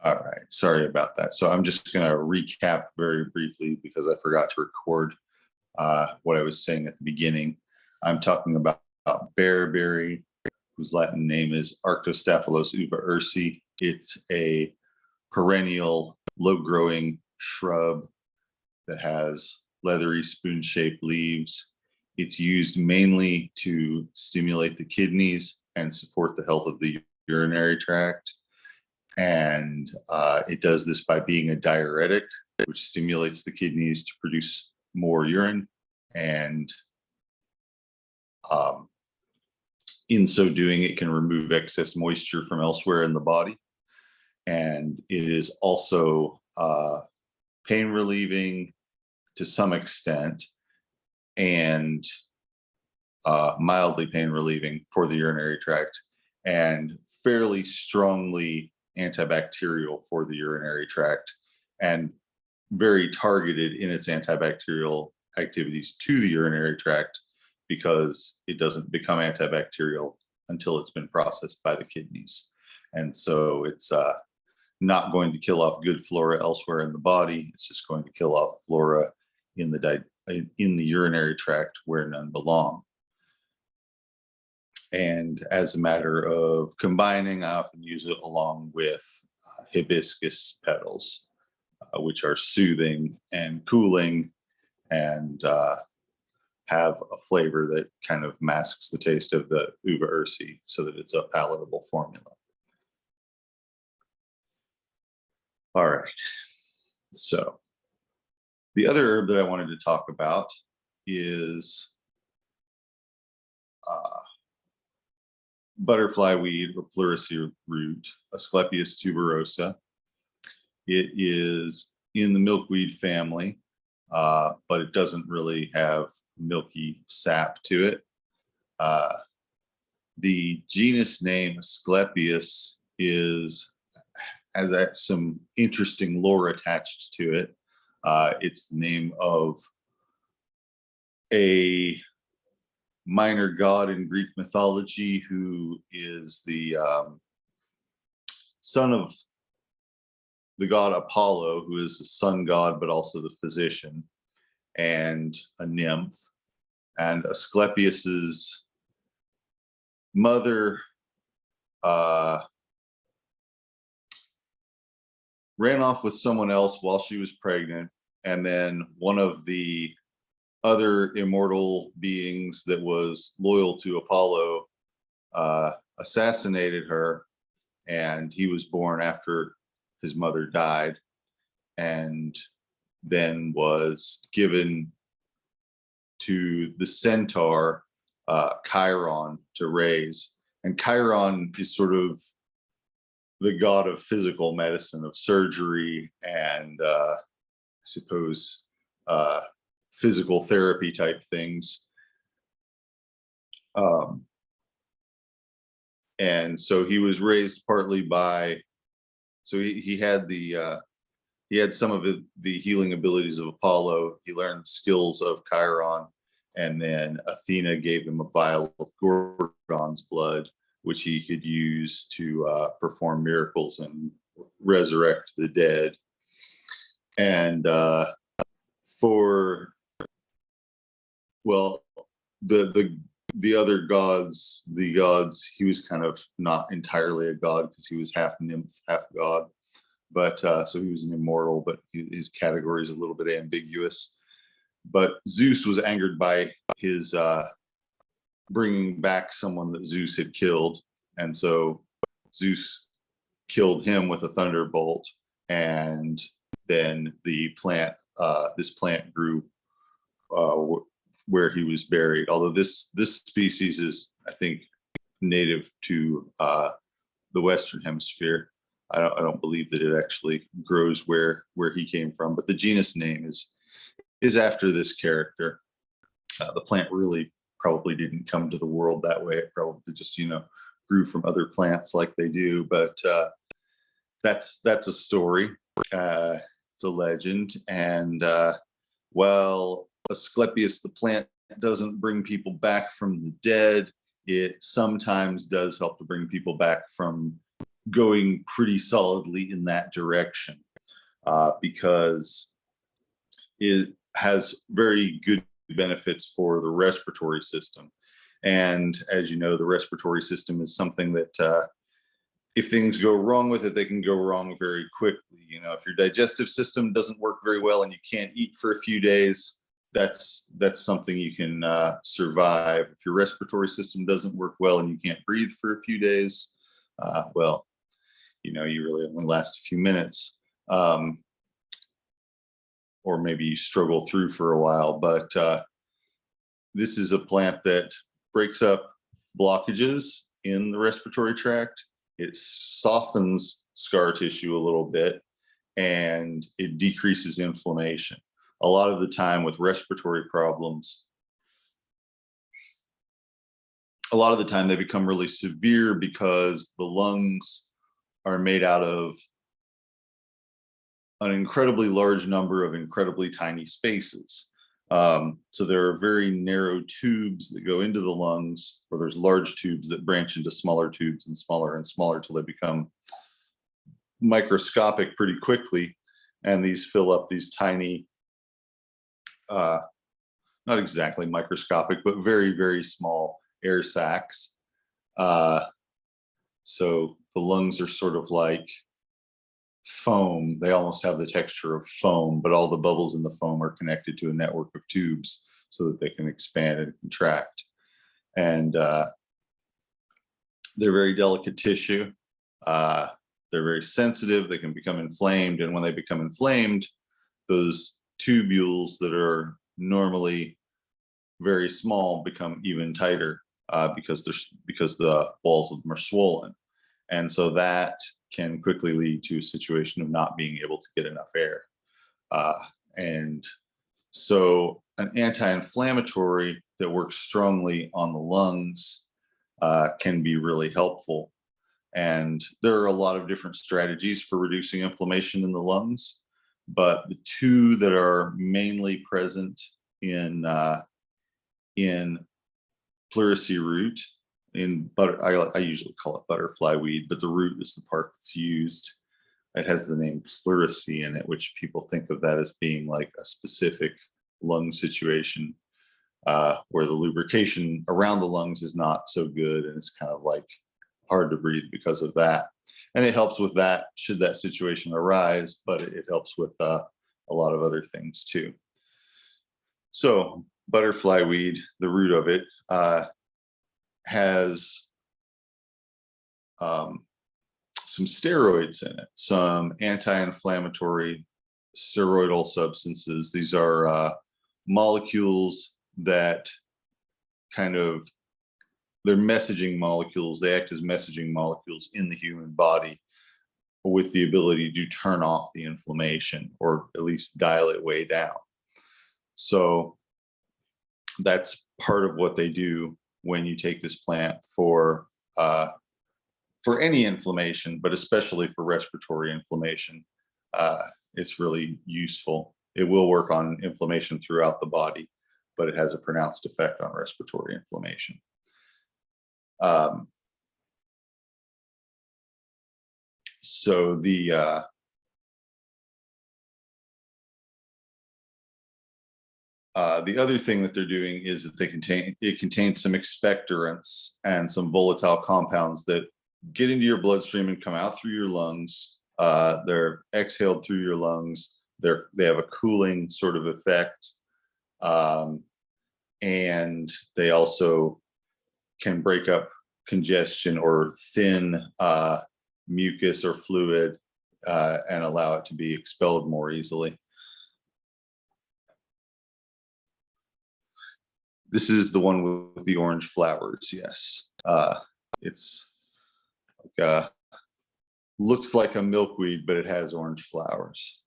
All right. Sorry about that. So I'm just going to recap very briefly because I forgot to record what I was saying at the beginning. I'm talking about bearberry, whose Latin name is Arctostaphylos uva ursi. It's a perennial, low-growing shrub that has leathery, spoon-shaped leaves. It's used mainly to stimulate the kidneys and support the health of the urinary tract. And it does this by being a diuretic, which stimulates the kidneys to produce more urine. And in so doing, it can remove excess moisture from elsewhere in the body. And it is also pain relieving to some extent, and mildly pain relieving for the urinary tract, and fairly strongly antibacterial for the urinary tract, and very targeted in its antibacterial activities to the urinary tract, because it doesn't become antibacterial until it's been processed by the kidneys. And so it's not going to kill off good flora elsewhere in the body. It's just going to kill off flora in the urinary tract where none belong. And as a matter of combining, I often use it along with hibiscus petals, which are soothing and cooling, and have a flavor that kind of masks the taste of the uva ursi so that it's a palatable formula. All right. So the other herb that I wanted to talk about is butterfly weed or pleurisy root, Asclepias tuberosa. It is in the milkweed family, but it doesn't really have milky sap to it. The genus name Asclepias has some interesting lore attached to it. It's the name of a minor god in Greek mythology who is the son of the god Apollo, who is the sun god, but also the physician, and a nymph. And Asclepius's mother ran off with someone else while she was pregnant, and then one of the other immortal beings that was loyal to Apollo assassinated her, and he was born after his mother died, and then was given to the centaur Chiron to raise. And Chiron is sort of the god of physical medicine, of surgery, and I suppose physical therapy type things. And so he was raised partly by, so he had some of the healing abilities of Apollo. He learned skills of Chiron, and then Athena gave him a vial of Gorgon's blood, which he could use to perform miracles and resurrect the dead. And the other gods, he was kind of not entirely a god because he was half nymph, half god. But so he was an immortal, but his category is a little bit ambiguous. But Zeus was angered by his bringing back someone that Zeus had killed, and so Zeus killed him with a thunderbolt, and then this plant grew where he was buried. Although this species is, I think, native to the Western Hemisphere. I don't believe that it actually grows where he came from, but the genus name is after this character. The plant really probably didn't come to the world that way. It probably just grew from other plants like they do. But that's a story. It's a legend. And while Asclepius the plant doesn't bring people back from the dead, it sometimes does help to bring people back from going pretty solidly in that direction, because it has very good benefits for the respiratory system. And as you know, the respiratory system is something that if things go wrong with it, they can go wrong very quickly. You know, if your digestive system doesn't work very well and you can't eat for a few days, that's something you can survive. If your respiratory system doesn't work well and you can't breathe for a few days, well, you know, you really only last a few minutes. Or maybe you struggle through for a while. But this is a plant that breaks up blockages in the respiratory tract. It softens scar tissue a little bit, and it decreases inflammation. A lot of the time with respiratory problems, a lot of the time they become really severe because the lungs are made out of an incredibly large number of incredibly tiny spaces. So there are very narrow tubes that go into the lungs, or there's large tubes that branch into smaller tubes and smaller till they become microscopic pretty quickly. And these fill up these tiny, not exactly microscopic, but very, very small air sacs. So the lungs are sort of like foam. They almost have the texture of foam, but all the bubbles in the foam are connected to a network of tubes so that they can expand and contract. And they're very delicate tissue. They're very sensitive. They can become inflamed. And when they become inflamed, those tubules that are normally very small become even tighter because the walls of them are swollen. And so that can quickly lead to a situation of not being able to get enough air. And so an anti-inflammatory that works strongly on the lungs can be really helpful. And there are a lot of different strategies for reducing inflammation in the lungs, but the two that are mainly present in pleurisy root, I usually call it butterfly weed, but the root is the part that's used. It has the name pleurisy in it, which people think of that as being like a specific lung situation where the lubrication around the lungs is not so good, and it's kind of like hard to breathe because of that. And it helps with that should that situation arise, but it helps with a lot of other things too. So butterfly weed, the root of it, has some steroids in it, some anti-inflammatory steroidal substances. These are molecules that they're messaging molecules. They act as messaging molecules in the human body with the ability to turn off the inflammation or at least dial it way down. So that's part of what they do when you take this plant for any inflammation, but especially for respiratory inflammation. It's really useful. It will work on inflammation throughout the body, but it has a pronounced effect on respiratory inflammation. So the other thing that they're doing is that it contains some expectorants and some volatile compounds that get into your bloodstream and come out through your lungs. They're exhaled through your lungs. They have a cooling sort of effect, and they also can break up congestion or thin mucus or fluid and allow it to be expelled more easily. This is the one with the orange flowers. Yes, it's like looks like a milkweed, but it has orange flowers.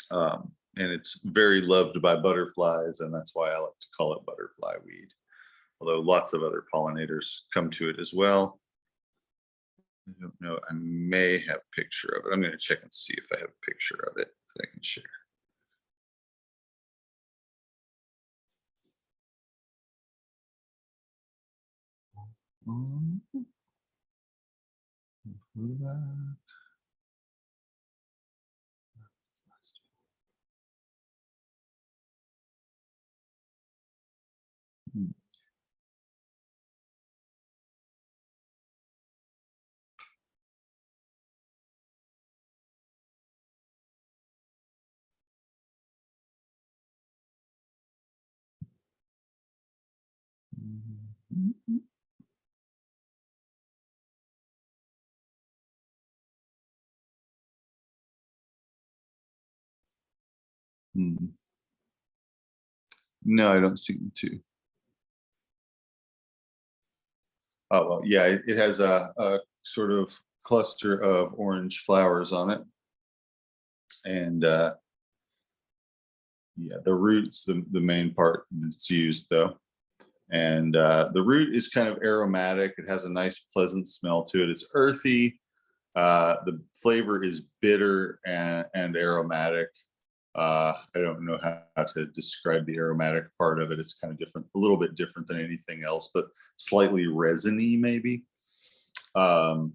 And it's very loved by butterflies, and that's why I like to call it butterfly weed. Although lots of other pollinators come to it as well. I don't know, I may have a picture of it. I'm going to check and see if I have a picture of it that I can share. No, I don't seem to. Oh, well, yeah, it has a sort of cluster of orange flowers on it. And yeah, the root's the main part that's used though. And the root is kind of aromatic. It has a nice, pleasant smell to it. It's earthy. The flavor is bitter and aromatic. I don't know how to describe the aromatic part of it. It's kind of different, a little bit different than anything else, but slightly resiny maybe. And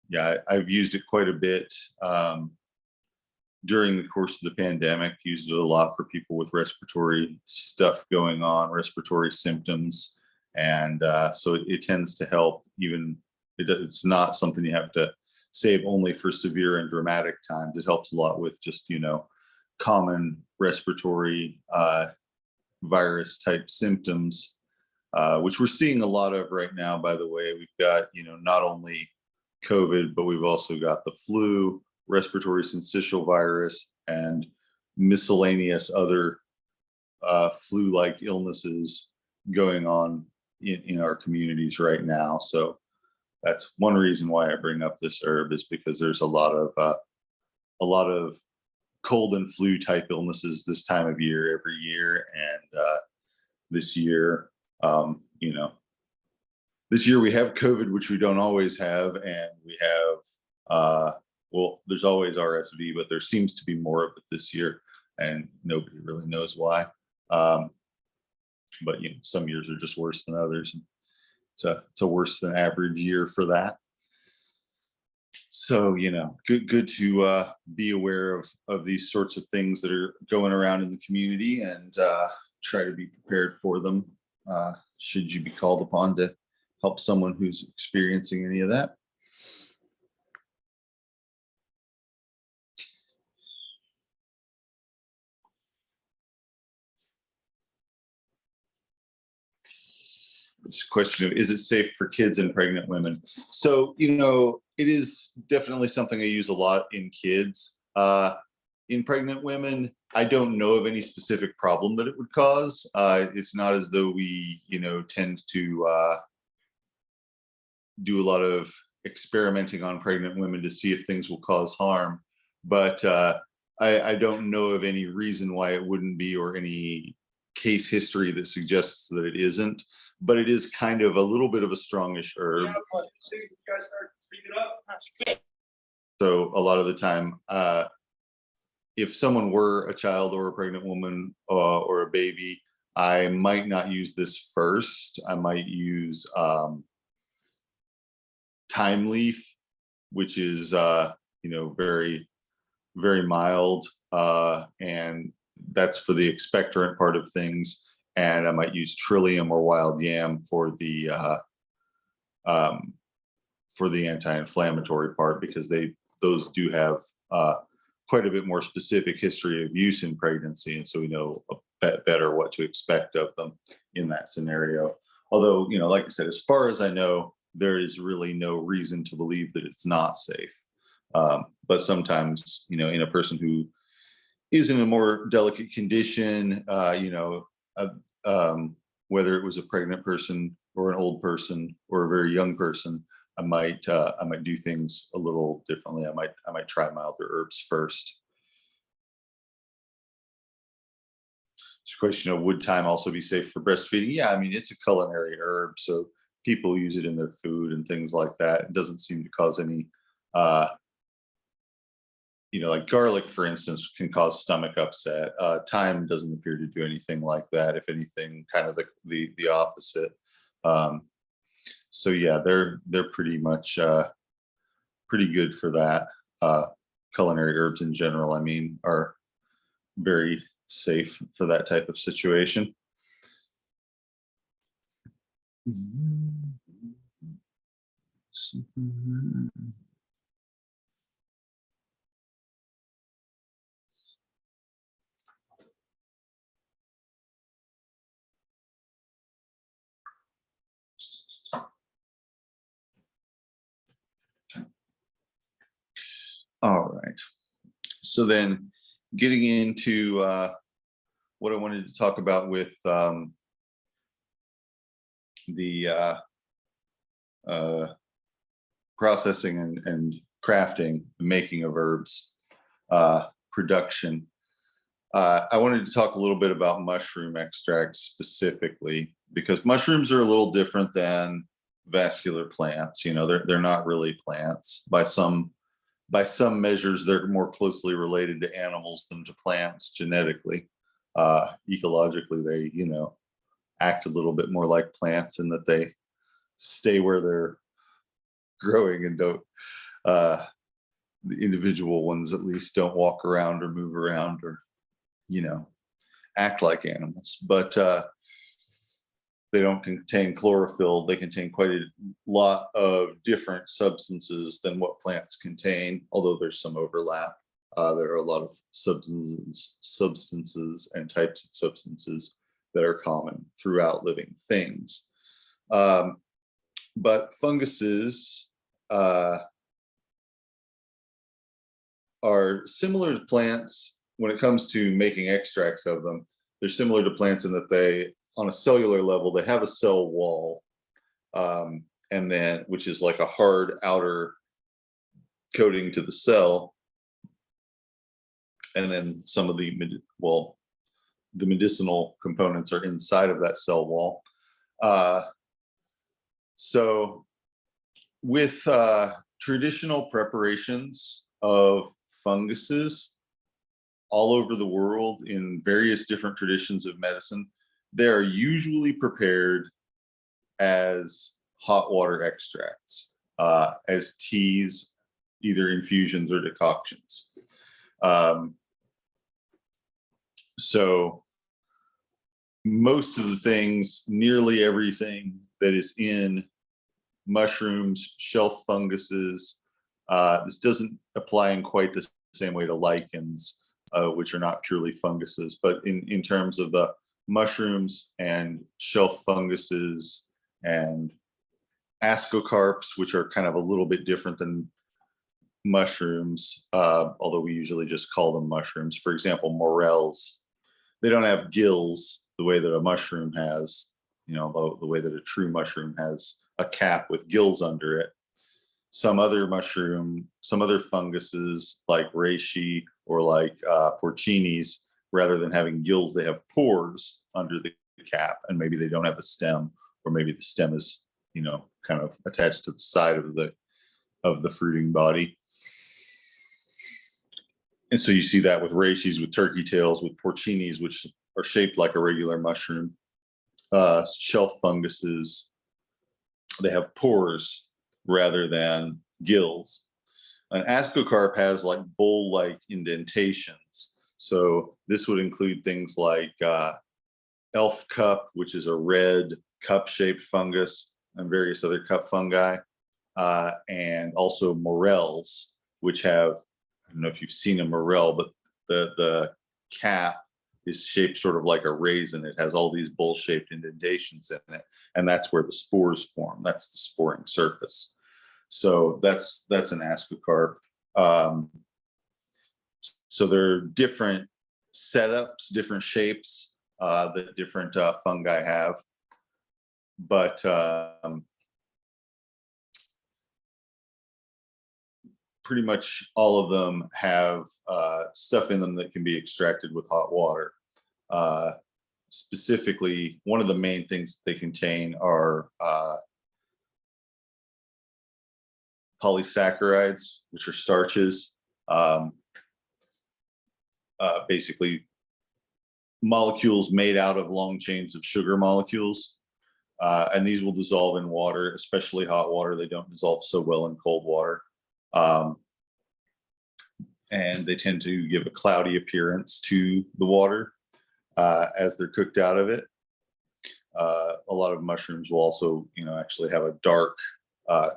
yeah, I've used it quite a bit during the course of the pandemic. Used it a lot for people with respiratory stuff going on, respiratory symptoms, and so it tends to help. Even it's not something you have to save only for severe and dramatic times. It helps a lot with just common respiratory virus type symptoms, which we're seeing a lot of right now. By the way, we've got not only COVID, but we've also got the flu, respiratory syncytial virus, and miscellaneous other flu-like illnesses going on in our communities right now. So that's one reason why I bring up this herb, is because there's a lot of cold and flu type illnesses this time of year every year, and this year, this year we have COVID, which we don't always have, and we have well, there's always RSV, but there seems to be more of it this year, and nobody really knows why. But some years are just worse than others. And it's a worse than average year for that. So good to be aware of these sorts of things that are going around in the community, and try to be prepared for them should you be called upon to help someone who's experiencing any of that. This question of, is it safe for kids and pregnant women? So it is definitely something I use a lot in kids. In pregnant women, I don't know of any specific problem that it would cause. It's not as though we tend to do a lot of experimenting on pregnant women to see if things will cause harm, but I don't know of any reason why it wouldn't be, or any case history that suggests that it isn't. But it is kind of a little bit of a strongish herb. So a lot of the time, if someone were a child or a pregnant woman or a baby, I might not use this first. I might use thyme leaf, which is very, very mild, and that's for the expectorant part of things. And I might use trillium or wild yam for the anti-inflammatory part, because those do have quite a bit more specific history of use in pregnancy, and so we know a bit better what to expect of them in that scenario. Although, like I said, as far as I know, there is really no reason to believe that it's not safe. But sometimes, in a person who is in a more delicate condition, whether it was a pregnant person or an old person or a very young person, I might do things a little differently. I might try milder herbs first. It's a question of, would thyme also be safe for breastfeeding? Yeah, I mean, it's a culinary herb, so people use it in their food and things like that. It doesn't seem to cause any like garlic, for instance, can cause stomach upset. Thyme doesn't appear to do anything like that. If anything, kind of the opposite. So yeah, they're pretty much pretty good for that. Culinary herbs in general, I mean, are very safe for that type of situation. All right. So then getting into what I wanted to talk about with the processing and crafting, the making of herbs, production. I wanted to talk a little bit about mushroom extracts specifically, because mushrooms are a little different than vascular plants. They're not really plants. By some measures, they're more closely related to animals than to plants genetically. Ecologically, they, act a little bit more like plants in that they stay where they're growing and don't, the individual ones at least don't walk around or move around or, act like animals. But they don't contain chlorophyll. They contain quite a lot of different substances than what plants contain, although there's some overlap. There are a lot of substances and types of substances that are common throughout living things. But funguses are similar to plants when it comes to making extracts of them. They're similar to plants in that they, on a cellular level, they have a cell wall, and then which is like a hard outer coating to the cell, and then some of the medicinal components are inside of that cell wall. So with traditional preparations of funguses all over the world in various different traditions of medicine, they are usually prepared as hot water extracts, as teas, either infusions or decoctions. So most of the things, nearly everything that is in mushrooms, shelf funguses, this doesn't apply in quite the same way to lichens, which are not purely funguses, but in terms of the mushrooms and shelf funguses and ascocarps, which are kind of a little bit different than mushrooms, although we usually just call them mushrooms. For example, morels, they don't have gills the way that a mushroom has, the way that a true mushroom has a cap with gills under it. Some other funguses like reishi or like porcinis, rather than having gills, they have pores under the cap, and maybe they don't have a stem, or maybe the stem is, kind of attached to the side of the fruiting body. And so you see that with reishis, with turkey tails, with porcinis, which are shaped like a regular mushroom. Shelf funguses, they have pores rather than gills. An ascocarp has like bowl-like indentations. So this would include things like elf cup, which is a red cup-shaped fungus, and various other cup fungi, and also morels, which have, I don't know if you've seen a morel, but the cap is shaped sort of like a raisin. It has all these bowl-shaped indentations in it, and that's where the spores form. That's the sporing surface. So that's an ascocarp. So there are different setups, different shapes that different fungi have, but pretty much all of them have stuff in them that can be extracted with hot water. Specifically, one of the main things they contain are polysaccharides, which are starches. basically molecules made out of long chains of sugar molecules. And these will dissolve in water, especially hot water. They don't dissolve so well in cold water. And they tend to give a cloudy appearance to the water as they're cooked out of it. A lot of mushrooms will also, actually have a dark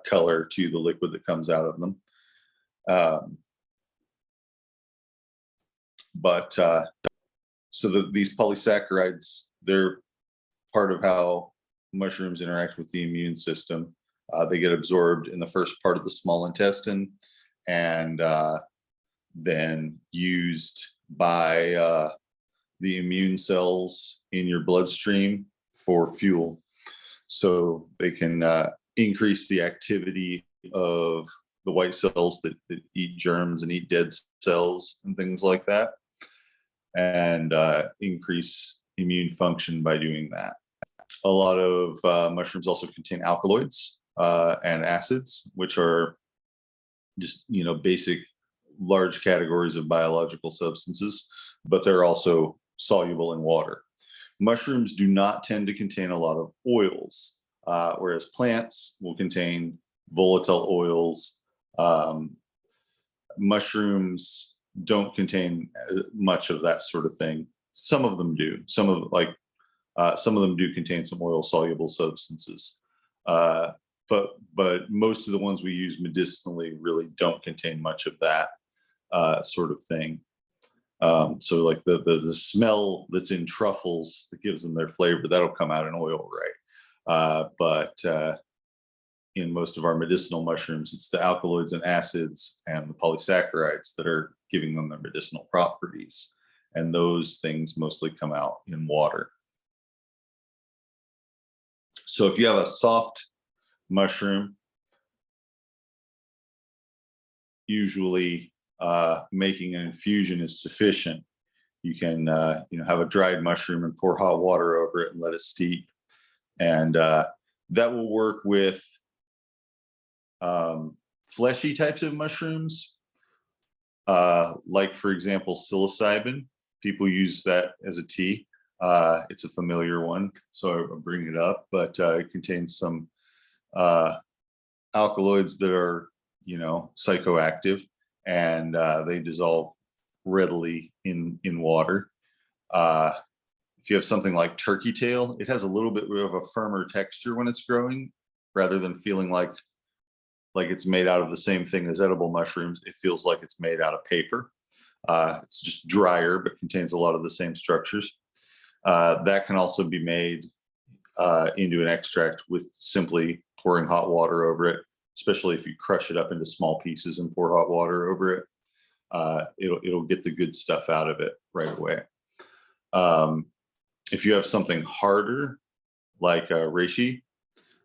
color to the liquid that comes out of them. These polysaccharides, they're part of how mushrooms interact with the immune system. They get absorbed in the first part of the small intestine and then used by the immune cells in your bloodstream for fuel. So they can increase the activity of the white cells that eat germs and eat dead cells and things like that, and increase immune function by doing that. A lot of mushrooms also contain alkaloids and acids, which are just, basic large categories of biological substances, but they're also soluble in water. Mushrooms do not tend to contain a lot of oils, whereas plants will contain volatile oils. Mushrooms don't contain much of that sort of thing. Some of them do. Some of them do contain some oil soluble substances, but most of the ones we use medicinally really don't contain much of that sort of thing. So like the smell that's in truffles that gives them their flavor, that'll come out in oil, right? But in most of our medicinal mushrooms, it's the alkaloids and acids and the polysaccharides that are giving them their medicinal properties. And those things mostly come out in water. So if you have a soft mushroom, usually making an infusion is sufficient. You can have a dried mushroom and pour hot water over it and let it steep, and that will work with fleshy types of mushrooms, like, for example, psilocybin. People use that as a tea. It's a familiar one, so I'll bring it up, but it contains some alkaloids that are, psychoactive, and they dissolve readily in water. If you have something like turkey tail, it has a little bit of a firmer texture when it's growing, rather than feeling like it's made out of the same thing as edible mushrooms. It feels like it's made out of paper. It's just drier, but contains a lot of the same structures. That can also be made into an extract with simply pouring hot water over it, especially if you crush it up into small pieces and pour hot water over it. It'll get the good stuff out of it right away. If you have something harder, like reishi,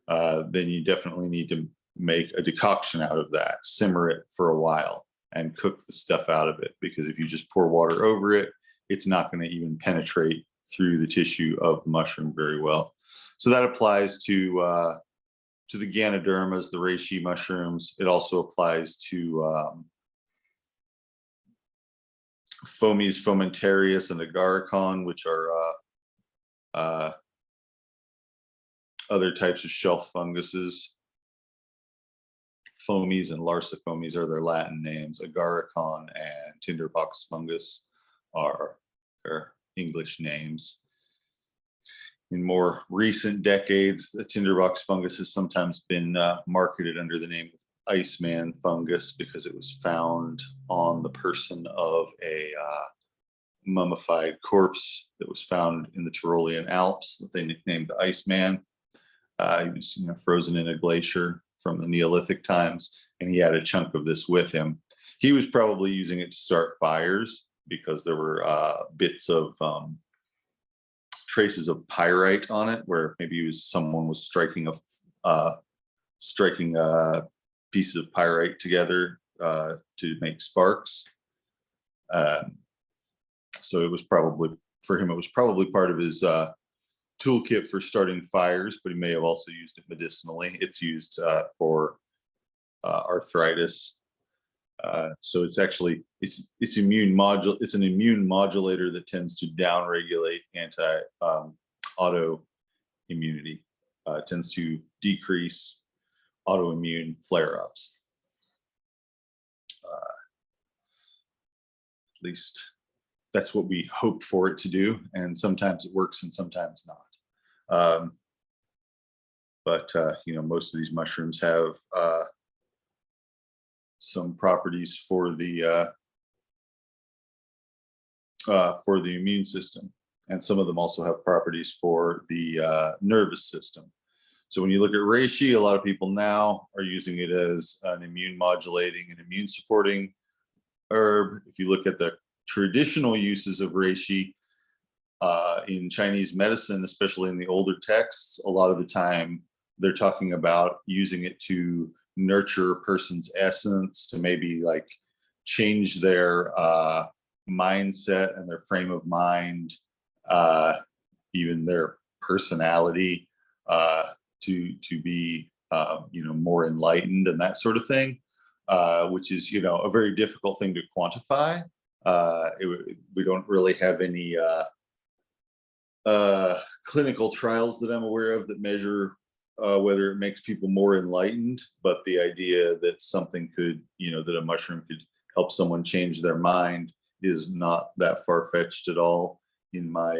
then you definitely need to make a decoction out of that, simmer it for a while, and cook the stuff out of it. Because if you just pour water over it, it's not going to even penetrate through the tissue of the mushroom very well. So that applies to the Ganodermas, the reishi mushrooms. It also applies to Fomes fomentarius and agaricon, which are other types of shelf funguses. Fomes and Larsifomes are their Latin names. Agaricon and tinderbox fungus are their English names. In more recent decades, the tinderbox fungus has sometimes been marketed under the name of Iceman fungus because it was found on the person of a mummified corpse that was found in the Tyrolean Alps that they nicknamed the Iceman. He was frozen in a glacier from the Neolithic times, and he had a chunk of this with him. He was probably using it to start fires because there were bits of traces of pyrite on it, where maybe someone was striking pieces of pyrite together to make sparks. So it was probably, for him, it was probably part of his toolkit for starting fires, but he may have also used it medicinally. It's used for arthritis. So it's actually it's an immune modulator that tends to downregulate autoimmunity. It tends to decrease autoimmune flare-ups. At least that's what we hope for it to do, and sometimes it works and sometimes not. But most of these mushrooms have some properties for the immune system, and some of them also have properties for the nervous system. So when you look at reishi, a lot of people now are using it as an immune modulating and immune supporting herb. If you look at the traditional uses of reishi in Chinese medicine, especially in the older texts, a lot of the time they're talking about using it to nurture a person's essence, to maybe like change their mindset and their frame of mind, even their personality, to be more enlightened and that sort of thing, which is a very difficult thing to quantify. We don't really have any clinical trials that I'm aware of that measure whether it makes people more enlightened, but the idea that something could, that a mushroom could help someone change their mind is not that far-fetched at all in my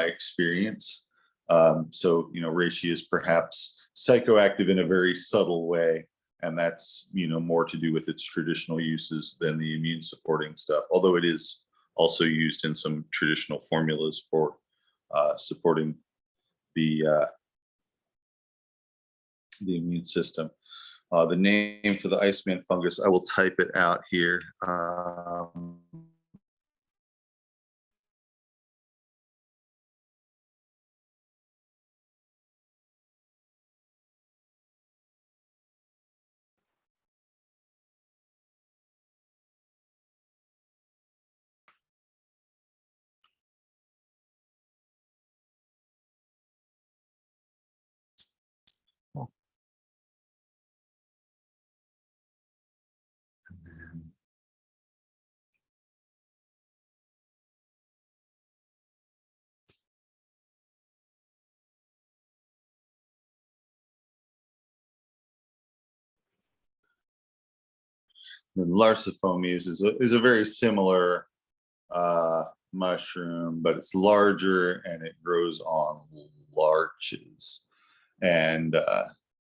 experience. So reishi is perhaps psychoactive in a very subtle way, and that's more to do with its traditional uses than the immune supporting stuff, although it is also used in some traditional formulas for supporting the immune system. The name for the Iceman fungus, I will type it out here. And Larsifomes is a very similar mushroom, but it's larger and it grows on larches, and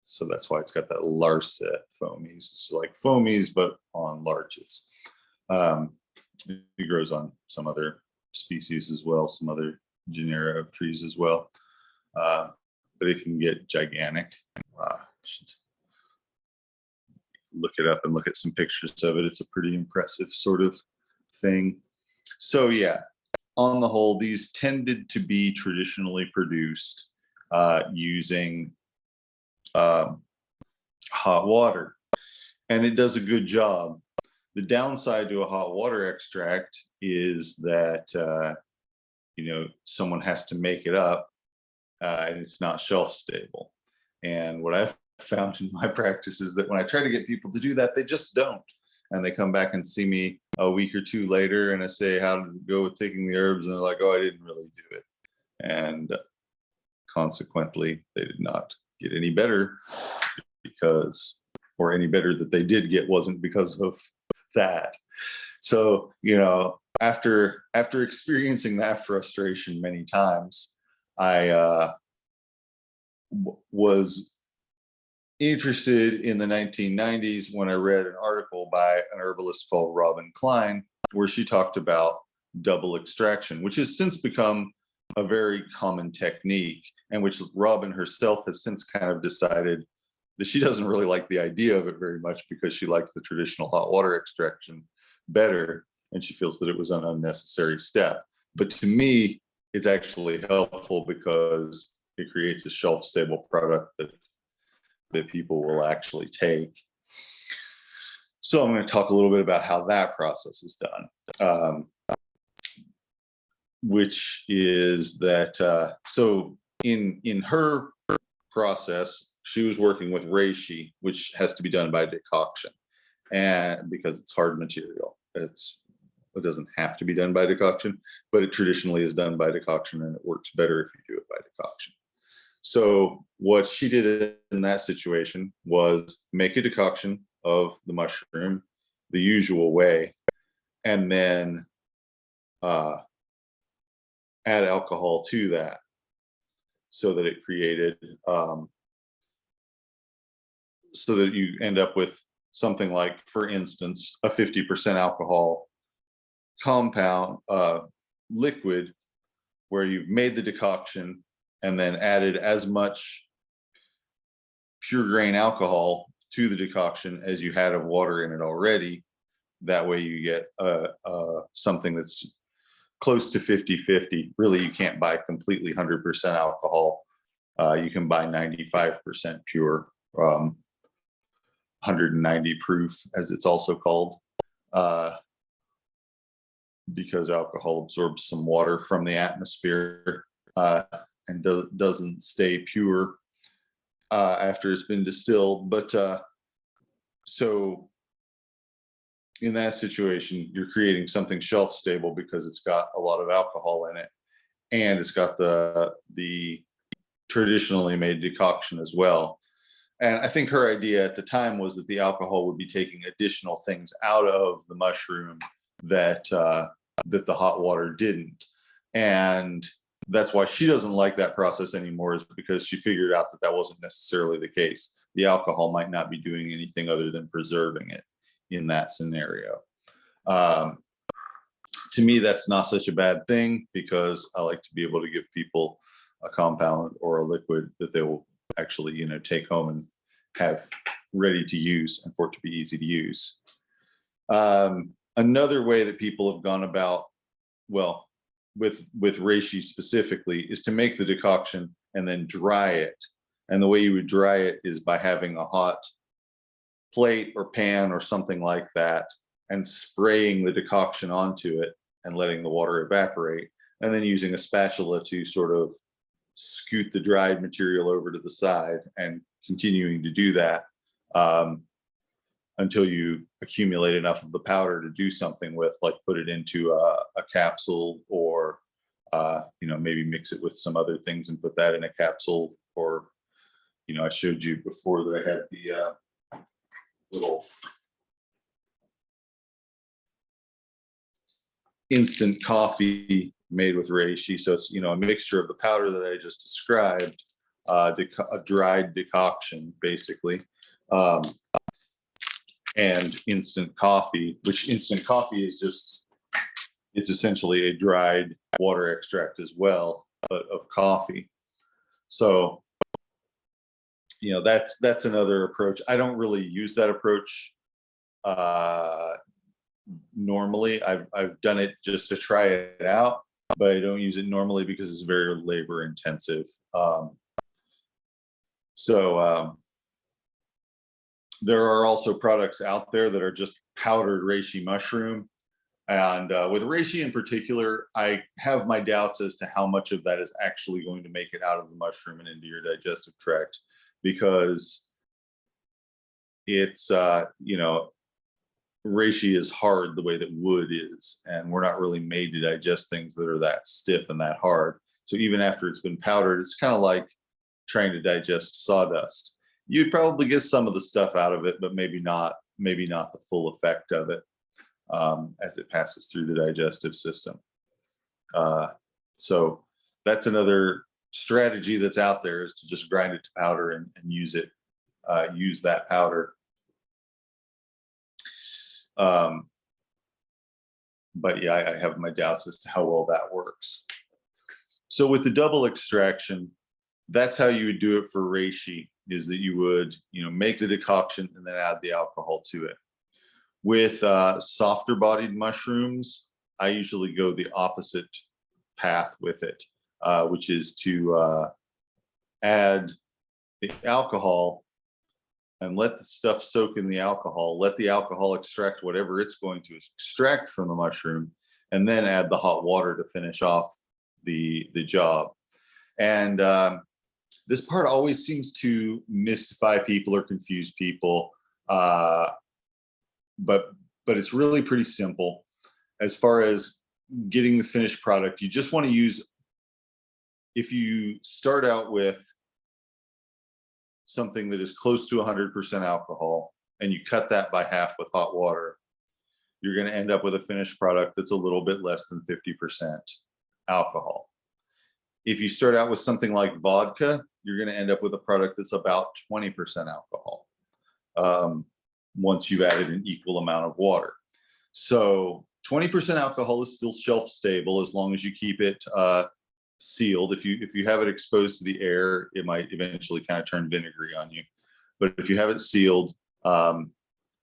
so that's why it's got that Larsifomes. It's like fomies, but on larches. It grows on some other species as well, some other genera of trees as well, but it can get gigantic. Look it up and look at some pictures of it. It's a pretty impressive sort of thing. So yeah, on the whole, these tended to be traditionally produced using hot water, and it does a good job. The downside to a hot water extract is that someone has to make it up, and it's not shelf stable. And what I've found in my practice is that when I try to get people to do that, they just don't. And they come back and see me a week or two later, and I say, how did it go with taking the herbs? And they're like, oh, I didn't really do it. And consequently, they did not get any better, or any better that they did get wasn't because of that. So, after experiencing that frustration many times, I was interested in the 1990s when I read an article by an herbalist called Robin Klein, where she talked about double extraction, which has since become a very common technique, and which Robin herself has since kind of decided that she doesn't really like the idea of it very much, because she likes the traditional hot water extraction better, and she feels that it was an unnecessary step. But to me, it's actually helpful because it creates a shelf-stable product that people will actually take. So I'm going to talk a little bit about how that process is done, which is that, so in her process, she was working with reishi, which has to be done by decoction. and because it's hard material. It doesn't have to be done by decoction, but it traditionally is done by decoction, and it works better if you do it by decoction. So what she did in that situation was make a decoction of the mushroom the usual way, and then add alcohol to that, so that it created, so that you end up with something like, for instance, a 50% alcohol compound liquid, where you've made the decoction and then added as much pure grain alcohol to the decoction as you had of water in it already. That way you get something that's close to 50-50. Really, you can't buy completely 100% alcohol. You can buy 95% pure, 190 proof, as it's also called, because alcohol absorbs some water from the atmosphere, and doesn't stay pure after it's been distilled. But so in that situation, you're creating something shelf stable because it's got a lot of alcohol in it, and it's got the traditionally made decoction as well. And I think her idea at the time was that the alcohol would be taking additional things out of the mushroom that that the hot water didn't. And that's why she doesn't like that process anymore, is because she figured out that that wasn't necessarily the case. The alcohol might not be doing anything other than preserving it in that scenario. To me, that's not such a bad thing, because I like to be able to give people a compound or a liquid that they will actually, take home and have ready to use, and for it to be easy to use. Another way that people have gone about, well, with reishi specifically, is to make the decoction and then dry it. And the way you would dry it is by having a hot plate or pan or something like that, and spraying the decoction onto it and letting the water evaporate, and then using a spatula to sort of scoot the dried material over to the side, and continuing to do that until you accumulate enough of the powder to do something with, like put it into a capsule, or maybe mix it with some other things and put that in a capsule. Or I showed you before that I had the little instant coffee made with reishi. So it's a mixture of the powder that I just described, a dried decoction basically, and instant coffee, which instant coffee is it's essentially a dried water extract as well, but of coffee. So that's another approach. I don't really use that approach normally. I've done it just to try it out, but I don't use it normally because it's very labor intensive. There are also products out there that are just powdered reishi mushroom. And with reishi in particular, I have my doubts as to how much of that is actually going to make it out of the mushroom and into your digestive tract, because it's, reishi is hard the way that wood is, and we're not really made to digest things that are that stiff and that hard. So even after it's been powdered, it's kind of like trying to digest sawdust. You'd probably get some of the stuff out of it, but maybe not the full effect of it as it passes through the digestive system. So that's another strategy that's out there, is to just grind it to powder and use it, use that powder. But yeah, I have my doubts as to how well that works. So with the double extraction, that's how you would do it for reishi, is that you would, make the decoction and then add the alcohol to it. With softer bodied mushrooms, I usually go the opposite path with it, which is to add the alcohol and let the stuff soak in the alcohol, let the alcohol extract whatever it's going to extract from the mushroom, and then add the hot water to finish off the job. And this part always seems to mystify people or confuse people. but it's really pretty simple. As far as getting the finished product, you just want to use, if you start out with something that is close to 100% alcohol and you cut that by half with hot water, you're going to end up with a finished product that's a little bit less than 50% alcohol. If you start out with something like vodka, you're going to end up with a product that's about 20% alcohol once you've added an equal amount of water. So 20% alcohol is still shelf stable as long as you keep it sealed. If you have it exposed to the air, it might eventually kind of turn vinegary on you. But if you have it sealed,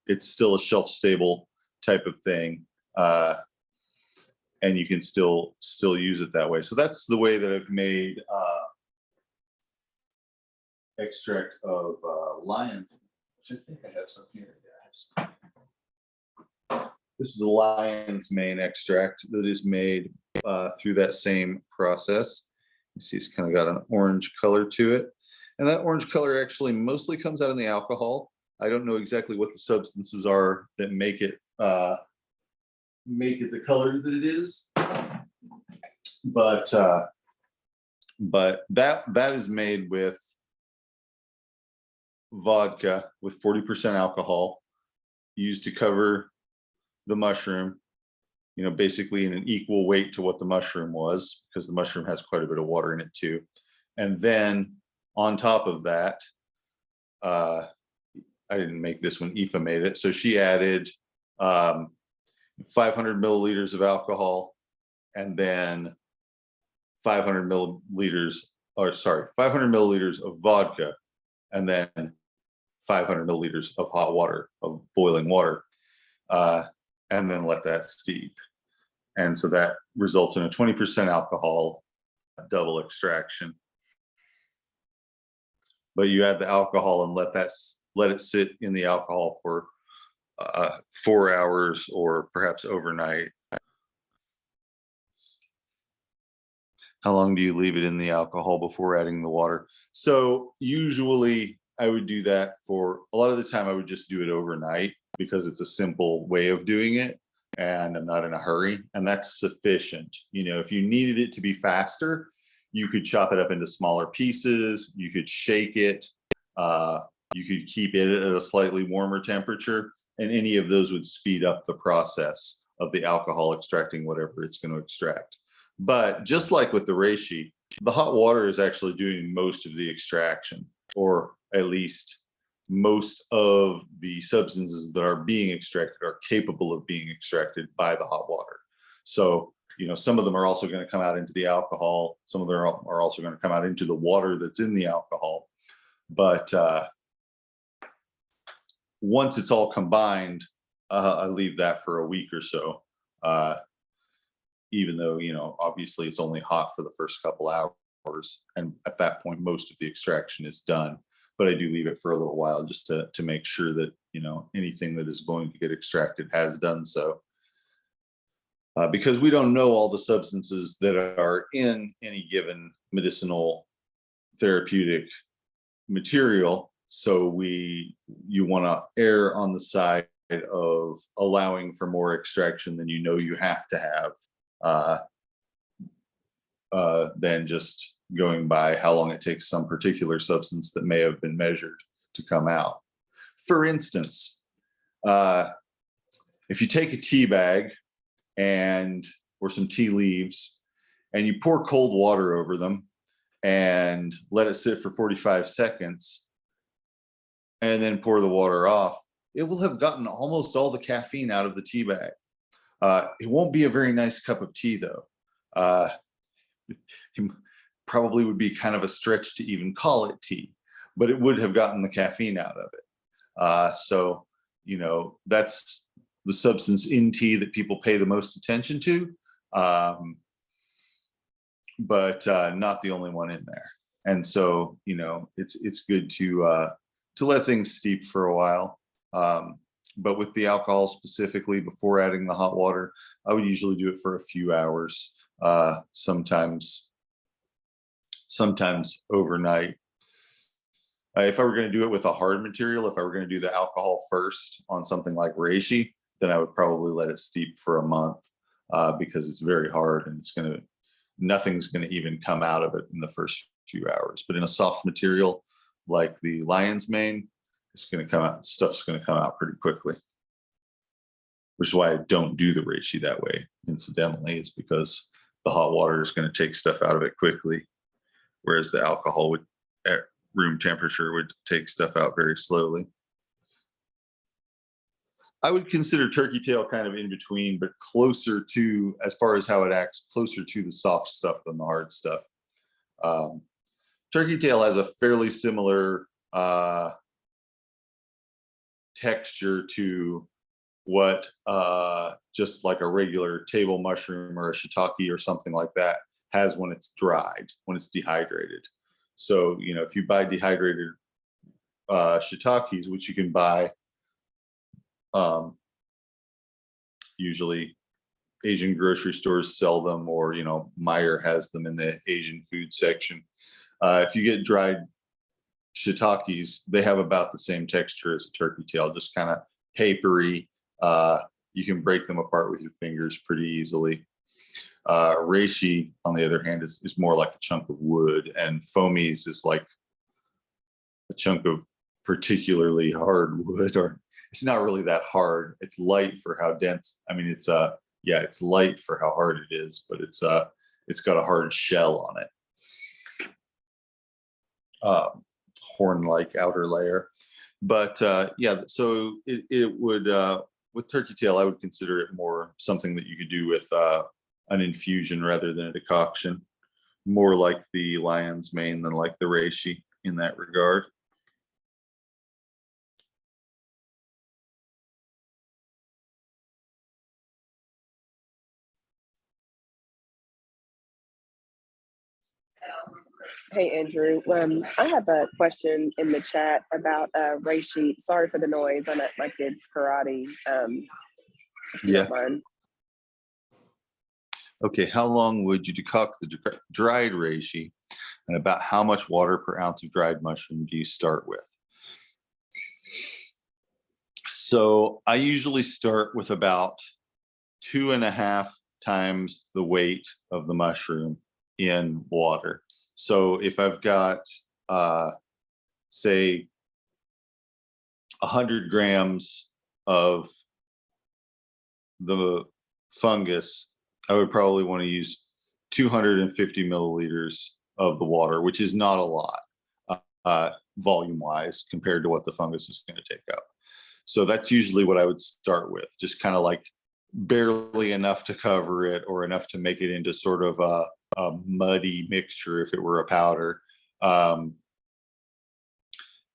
it's still a shelf stable type of thing, and you can still use it that way. So that's the way that I've made extract of lion's, which I think I have some here. Yeah, I have some. This is a lion's mane extract that is made through that same process. You see it's kind of got an orange color to it. And that orange color actually mostly comes out in the alcohol. I don't know exactly what the substances are that make it the color that it is. But that is made with vodka with 40% alcohol used to cover the mushroom, you know, basically in an equal weight to what the mushroom was, because the mushroom has quite a bit of water in it too. And then on top of that, I didn't make this one, Aoife made it. So she added 500 milliliters of alcohol, and then 500 milliliters of vodka, and then 500 milliliters of hot water, of boiling water, and then let that steep. And so that results in a 20% alcohol double extraction. But you add the alcohol and let it sit in the alcohol for 4 hours or perhaps overnight. How long do you leave it in the alcohol before adding the water? So usually I would do that for, a lot of the time I would just do it overnight because it's a simple way of doing it and I'm not in a hurry, and that's sufficient. You know, if you needed it to be faster, you could chop it up into smaller pieces, you could shake it, you could keep it at a slightly warmer temperature, and any of those would speed up the process of the alcohol extracting whatever it's going to extract. But just like with the reishi, the hot water is actually doing most of the extraction, or at least most of the substances that are being extracted are capable of being extracted by the hot water. So, you know, some of them are also going to come out into the alcohol. Some of them are also going to come out into the water that's in the alcohol. But once it's all combined, I leave that for a week or so. Even though, you know, obviously it's only hot for the first couple hours. And at that point, most of the extraction is done. But I do leave it for a little while just to make sure that, you know, anything that is going to get extracted has done so. Because we don't know all the substances that are in any given medicinal therapeutic material. So you want to err on the side of allowing for more extraction than you know you have to have, than just going by how long it takes some particular substance that may have been measured to come out. For instance, if you take a tea bag or some tea leaves and you pour cold water over them and let it sit for 45 seconds and then pour the water off, it will have gotten almost all the caffeine out of the tea bag. It won't be a very nice cup of tea though. It probably would be kind of a stretch to even call it tea, but it would have gotten the caffeine out of it. So, you know, that's the substance in tea that people pay the most attention to, but not the only one in there. And so, you know, it's good to let things steep for a while. But with the alcohol specifically, before adding the hot water, I would usually do it for a few hours, sometimes overnight. If I were going to do it with a hard material, if I were going to do the alcohol first on something like reishi, then I would probably let it steep for a month, because it's very hard and nothing's going to even come out of it in the first few hours. But in a soft material like the lion's mane, stuff's going to come out pretty quickly. Which is why I don't do the reishi that way, incidentally, is because the hot water is going to take stuff out of it quickly, whereas the alcohol at room temperature would take stuff out very slowly. I would consider turkey tail kind of in between, but closer to, as far as how it acts, closer to the soft stuff than the hard stuff. Turkey tail has a fairly similar texture to what just like a regular table mushroom or a shiitake or something like that has when it's dried, when it's dehydrated. So, if you buy dehydrated shiitakes, which you can buy, usually Asian grocery stores sell them, or, Meijer has them in the Asian food section. If you get dried shiitakes, they have about the same texture as a turkey tail, just kind of papery. You can break them apart with your fingers pretty easily. Reishi, on the other hand, is more like a chunk of wood, and foamies is like a chunk of particularly hard wood, or it's not really that hard. It's light for how dense. I mean, it's light for how hard it is, but it's got a hard shell on it, horn-like outer layer. But so it would, with turkey tail, I would consider it more something that you could do with an infusion rather than a decoction, more like the lion's mane than like the reishi in that regard. Hey, Andrew. I have a question in the chat about reishi. Sorry for the noise. I'm at my kids' karate. If you don't mind. Okay, how long would you decoct the dried reishi, and about how much water per ounce of dried mushroom do you start with? So I usually start with about 2.5 times the weight of the mushroom in water. So if I've got, say, 100 grams of the fungus, I would probably want to use 250 milliliters of the water, which is not a lot volume-wise compared to what the fungus is going to take up. So that's usually what I would start with, just kind of like barely enough to cover it, or enough to make it into sort of a muddy mixture if it were a powder.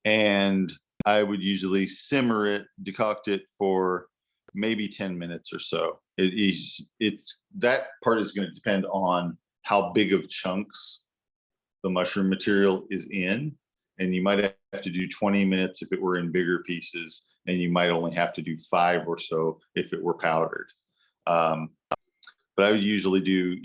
And I would usually simmer it, decoct it for maybe 10 minutes or so. That part is going to depend on how big of chunks the mushroom material is in. And you might have to do 20 minutes if it were in bigger pieces, and you might only have to do 5 or so if it were powdered. But I would usually do,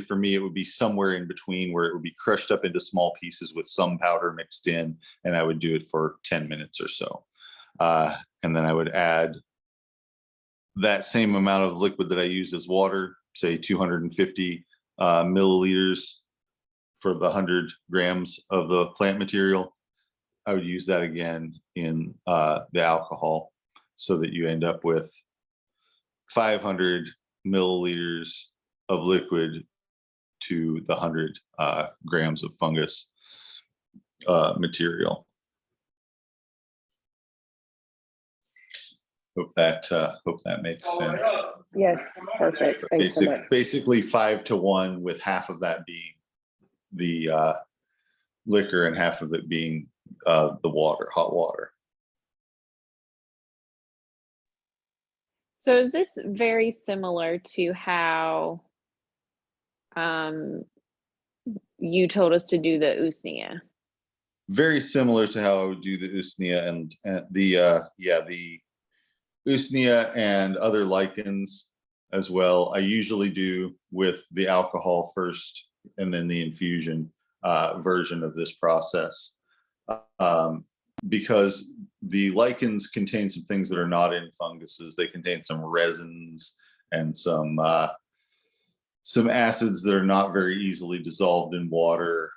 for me, it would be somewhere in between, where it would be crushed up into small pieces with some powder mixed in, and I would do it for 10 minutes or so. And then I would add that same amount of liquid that I used as water, say 250 milliliters for the 100 grams of the plant material. I would use that again in the alcohol, so that you end up with 500 milliliters of liquid to the 100 grams of fungus material. Hope that makes sense. Yes, perfect. Thanks so much. Basically 5 to 1, with half of that being the liquor and half of it being the water, hot water. So is this very similar to how you told us to do the usnea? Very similar to how I would do the usnea, and the usnea and other lichens as well. I usually do with the alcohol first, and then the infusion version of this process. because the lichens contain some things that are not in funguses. They contain some resins and some acids that are not very easily dissolved in water,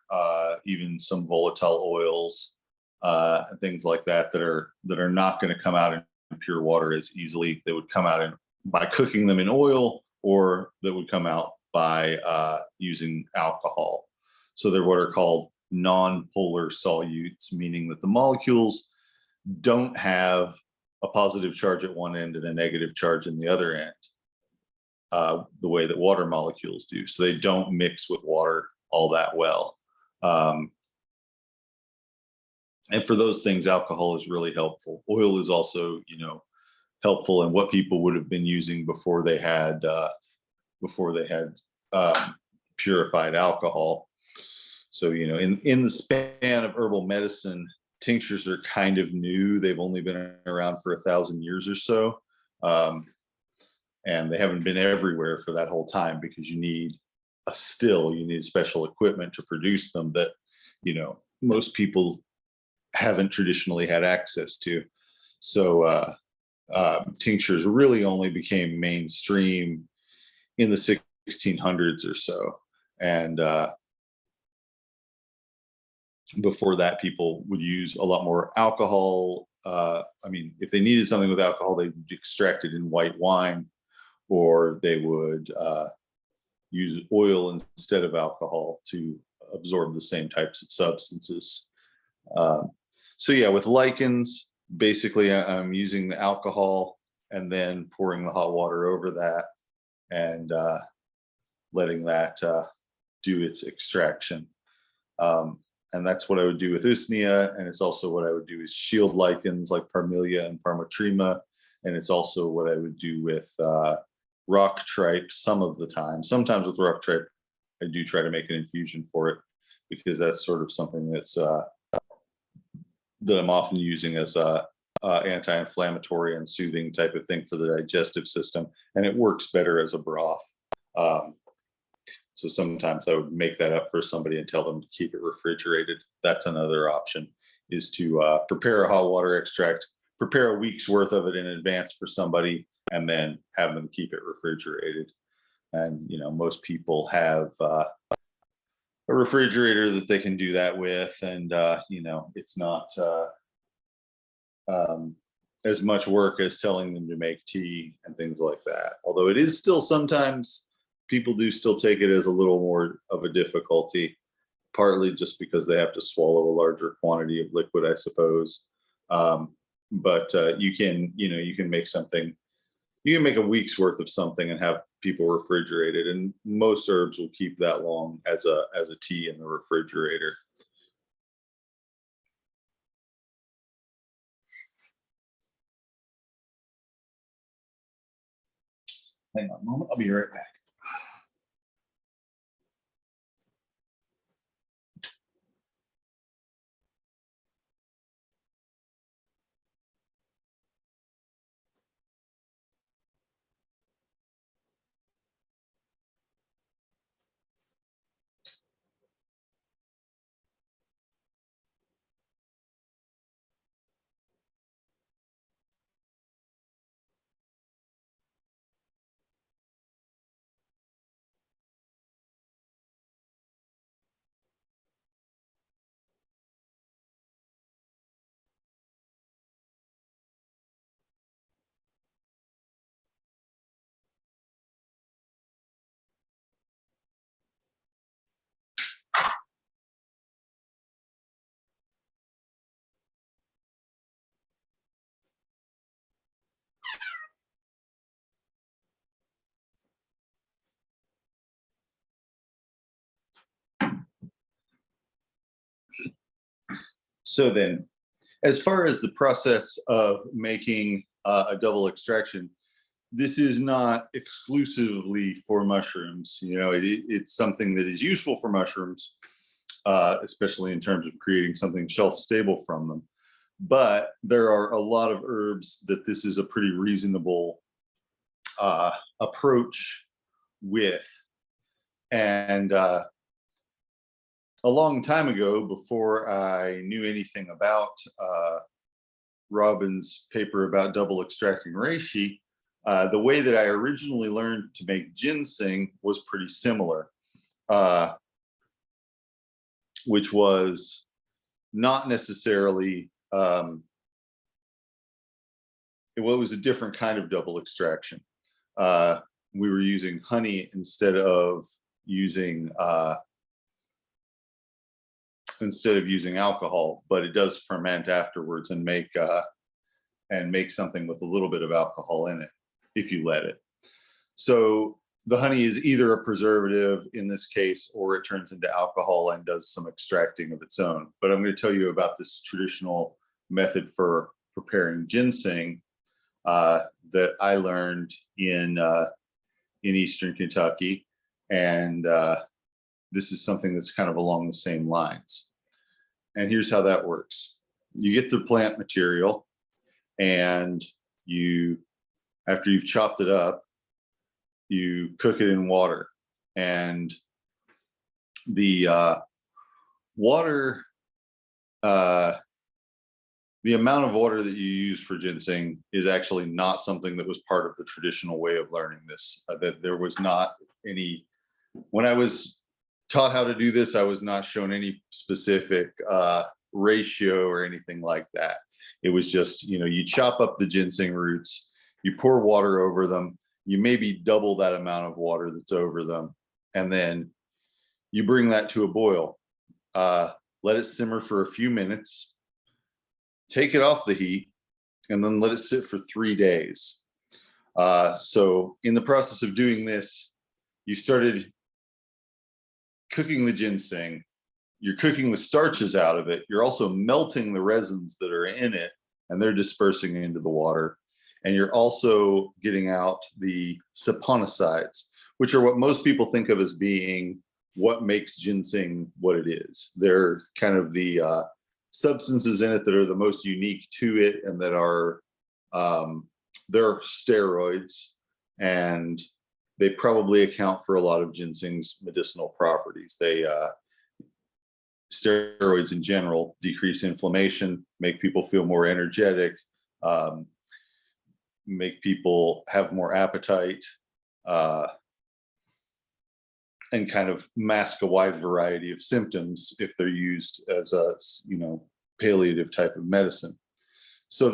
even some volatile oils, and things like that that are not going to come out in pure water as easily. They would come out by cooking them in oil, or that would come out by using alcohol. So they're what are called non-polar solutes, meaning that the molecules don't have a positive charge at one end and a negative charge in the other end, the way that water molecules do. So they don't mix with water all that well. And for those things, alcohol is really helpful. Oil is also, helpful in what people would have been using before they had purified alcohol. So, in the span of herbal medicine, tinctures are kind of new. They've only been around for 1,000 years or so. And they haven't been everywhere for that whole time, because you need special equipment to produce them that, most people haven't traditionally had access to. So tinctures really only became mainstream in the 1600s or so. And before that, people would use a lot more alcohol. If they needed something with alcohol, they would extract it in white wine, or they would use oil instead of alcohol to absorb the same types of substances. So yeah, with lichens, basically I'm using the alcohol and then pouring the hot water over that and letting that do its extraction. And that's what I would do with usnea, and it's also what I would do with shield lichens like Parmelia and Parmatrema, and it's also what I would do with rock tripe some of the time. Sometimes with rock tripe, I do try to make an infusion for it, because that's sort of something that's that I'm often using as a anti-inflammatory and soothing type of thing for the digestive system, and it works better as a broth. So sometimes I would make that up for somebody and tell them to keep it refrigerated. That's another option, is to prepare a hot water extract, prepare a week's worth of it in advance for somebody, and then have them keep it refrigerated. And, most people have a refrigerator that they can do that with. And, it's not as much work as telling them to make tea and things like that. Although it is still sometimes, people do still take it as a little more of a difficulty, partly just because they have to swallow a larger quantity of liquid, I suppose. But you can make something, you can make a week's worth of something and have people refrigerated, and most herbs will keep that long as a tea in the refrigerator. Hang on a moment, I'll be right back. So then, as far as the process of making a double extraction, this is not exclusively for mushrooms. It's something that is useful for mushrooms, especially in terms of creating something shelf stable from them. But there are a lot of herbs that this is a pretty reasonable approach with. And a long time ago, before I knew anything about Robin's paper about double extracting reishi, the way that I originally learned to make ginseng was pretty similar, which was not necessarily, it was a different kind of double extraction. We were using honey instead of using alcohol, but it does ferment afterwards and make something with a little bit of alcohol in it if you let it. So the honey is either a preservative in this case, or it turns into alcohol and does some extracting of its own. But I'm going to tell you about this traditional method for preparing ginseng that I learned in Eastern Kentucky, and this is something that's kind of along the same lines. And here's how that works. You get the plant material, and after you've chopped it up, you cook it in water. And the water, the amount of water that you use for ginseng is actually not something that was part of the traditional way of learning this. That there was not any, when I was taught how to do this, I was not shown any specific ratio or anything like that. It was just, you chop up the ginseng roots, you pour water over them, you maybe double that amount of water that's over them, and then you bring that to a boil. Let it simmer for a few minutes, take it off the heat, and then let it sit for 3 days. So in the process of doing this, you started cooking the ginseng, you're cooking the starches out of it, you're also melting the resins that are in it, and they're dispersing into the water. And you're also getting out the saponicides, which are what most people think of as being what makes ginseng what it is. They're kind of the substances in it that are the most unique to it, and that are they're steroids, and they probably account for a lot of ginseng's medicinal properties. Steroids in general decrease inflammation, make people feel more energetic, make people have more appetite, and kind of mask a wide variety of symptoms if they're used as a palliative type of medicine. So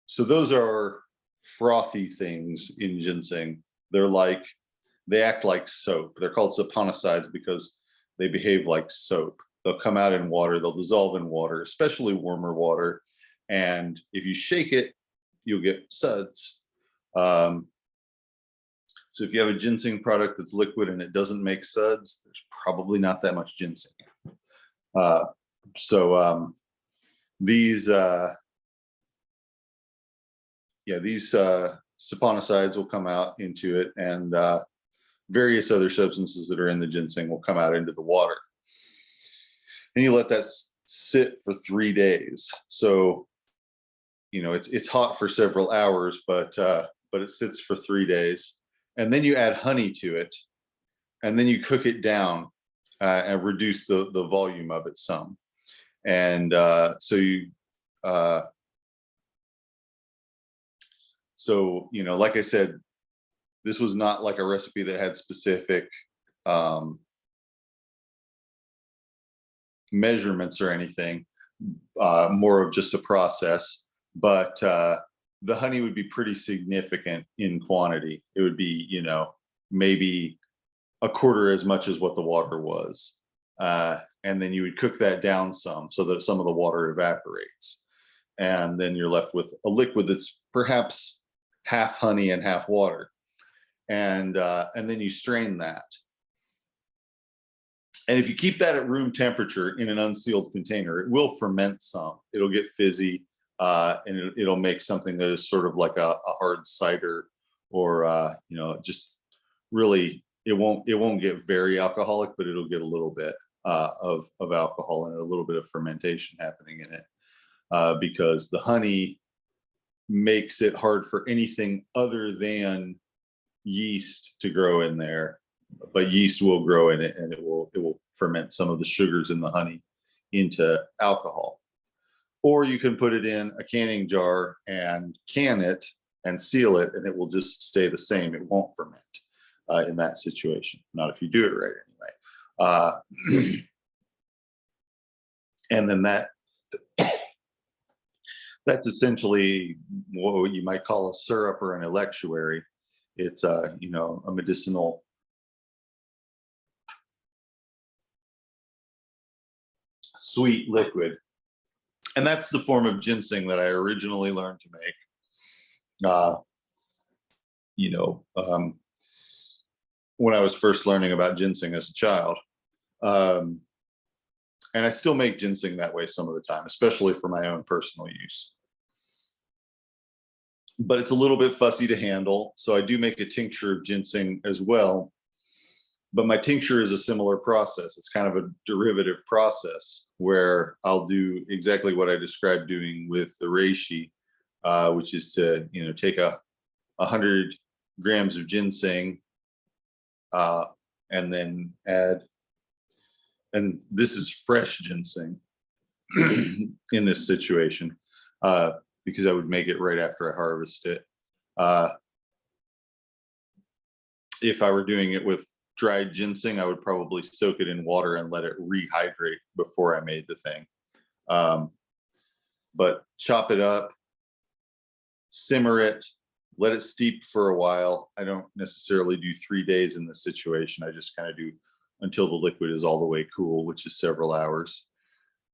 so those are frothy things in ginseng. They act like soap. They're called saponicides because they behave like soap. They'll come out in water, they'll dissolve in water, especially warmer water. And if you shake it, you'll get suds. So if you have a ginseng product that's liquid and it doesn't make suds, there's probably not that much ginseng. These saponicides will come out into it, and various other substances that are in the ginseng will come out into the water. And you let that sit for 3 days. So, it's hot for several hours, but it sits for 3 days. And then you add honey to it, and then you cook it down and reduce the volume of it some. And like I said, this was not like a recipe that had specific measurements or anything, more of just a process. But the honey would be pretty significant in quantity. It would be, maybe a quarter as much as what the water was. And then you would cook that down some so that some of the water evaporates. And then you're left with a liquid that's perhaps half honey and half water. And then you strain that. And if you keep that at room temperature in an unsealed container, it will ferment some. It'll get fizzy, and it'll make something that is sort of like a hard cider, or just really, it won't get very alcoholic, but it'll get a little bit of alcohol and a little bit of fermentation happening in it, because the honey makes it hard for anything other than yeast to grow in there. but yeast will grow in it, and it will ferment some of the sugars in the honey into alcohol. Or you can put it in a canning jar and can it and seal it, and it will just stay the same. It won't ferment in that situation. Not if you do it right, anyway. And then that's essentially what you might call a syrup or an electuary. It's a medicinal sweet liquid. And that's the form of ginseng that I originally learned to make. When I was first learning about ginseng as a child. And I still make ginseng that way some of the time, especially for my own personal use. But it's a little bit fussy to handle. So I do make a tincture of ginseng as well. But my tincture is a similar process. It's kind of a derivative process where I'll do exactly what I described doing with the reishi, which is to take 100 grams of ginseng and then add, and this is fresh ginseng in this situation, because I would make it right after I harvest it. If I were doing it with dried ginseng, I would probably soak it in water and let it rehydrate before I made the thing. But chop it up, simmer it, let it steep for a while. I don't necessarily do 3 days in this situation. I just kind of do until the liquid is all the way cool, which is several hours.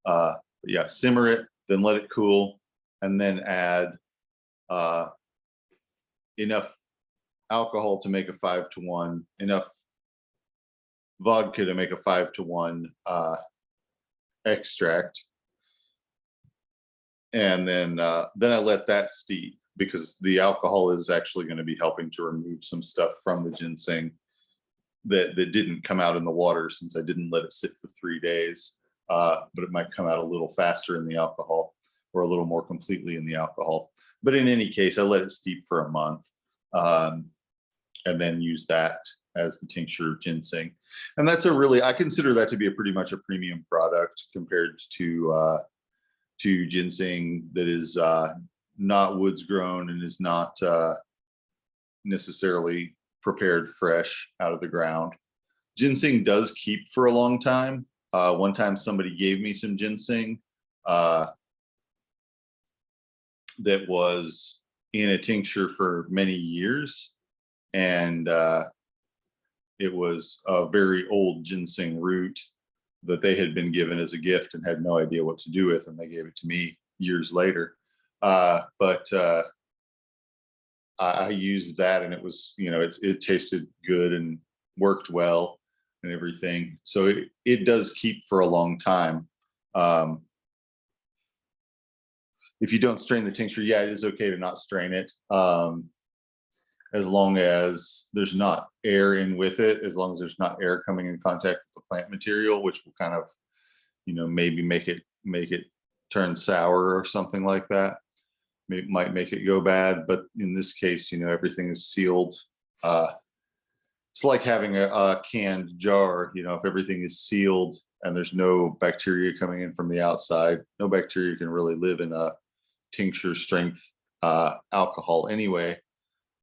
But yeah, simmer it, then let it cool, and then add enough alcohol to make a 5-to-1, enough vodka to make a 5-to-1 extract. And then I let that steep, because the alcohol is actually going to be helping to remove some stuff from the ginseng that didn't come out in the water, since I didn't let it sit for 3 days. But it might come out a little faster in the alcohol, or a little more completely in the alcohol. But in any case, I let it steep for a month, and then use that as the tincture of ginseng. And that's I consider that to be pretty much a premium product compared to ginseng that is not woods grown and is not necessarily prepared fresh out of the ground. Ginseng does keep for a long time. One time somebody gave me some ginseng that was in a tincture for many years. And it was a very old ginseng root that they had been given as a gift and had no idea what to do with. And they gave it to me years later. But I used that, and it was, it tasted good and worked well and everything. So it does keep for a long time. If you don't strain the tincture, yeah, it is okay to not strain it. As long as there's not air in with it, as long as there's not air coming in contact with the plant material, which will kind of, maybe make it turn sour or something like that. It might make it go bad, but in this case, everything is sealed. It's like having a canned jar. If everything is sealed and there's no bacteria coming in from the outside, no bacteria can really live in a tincture strength alcohol anyway,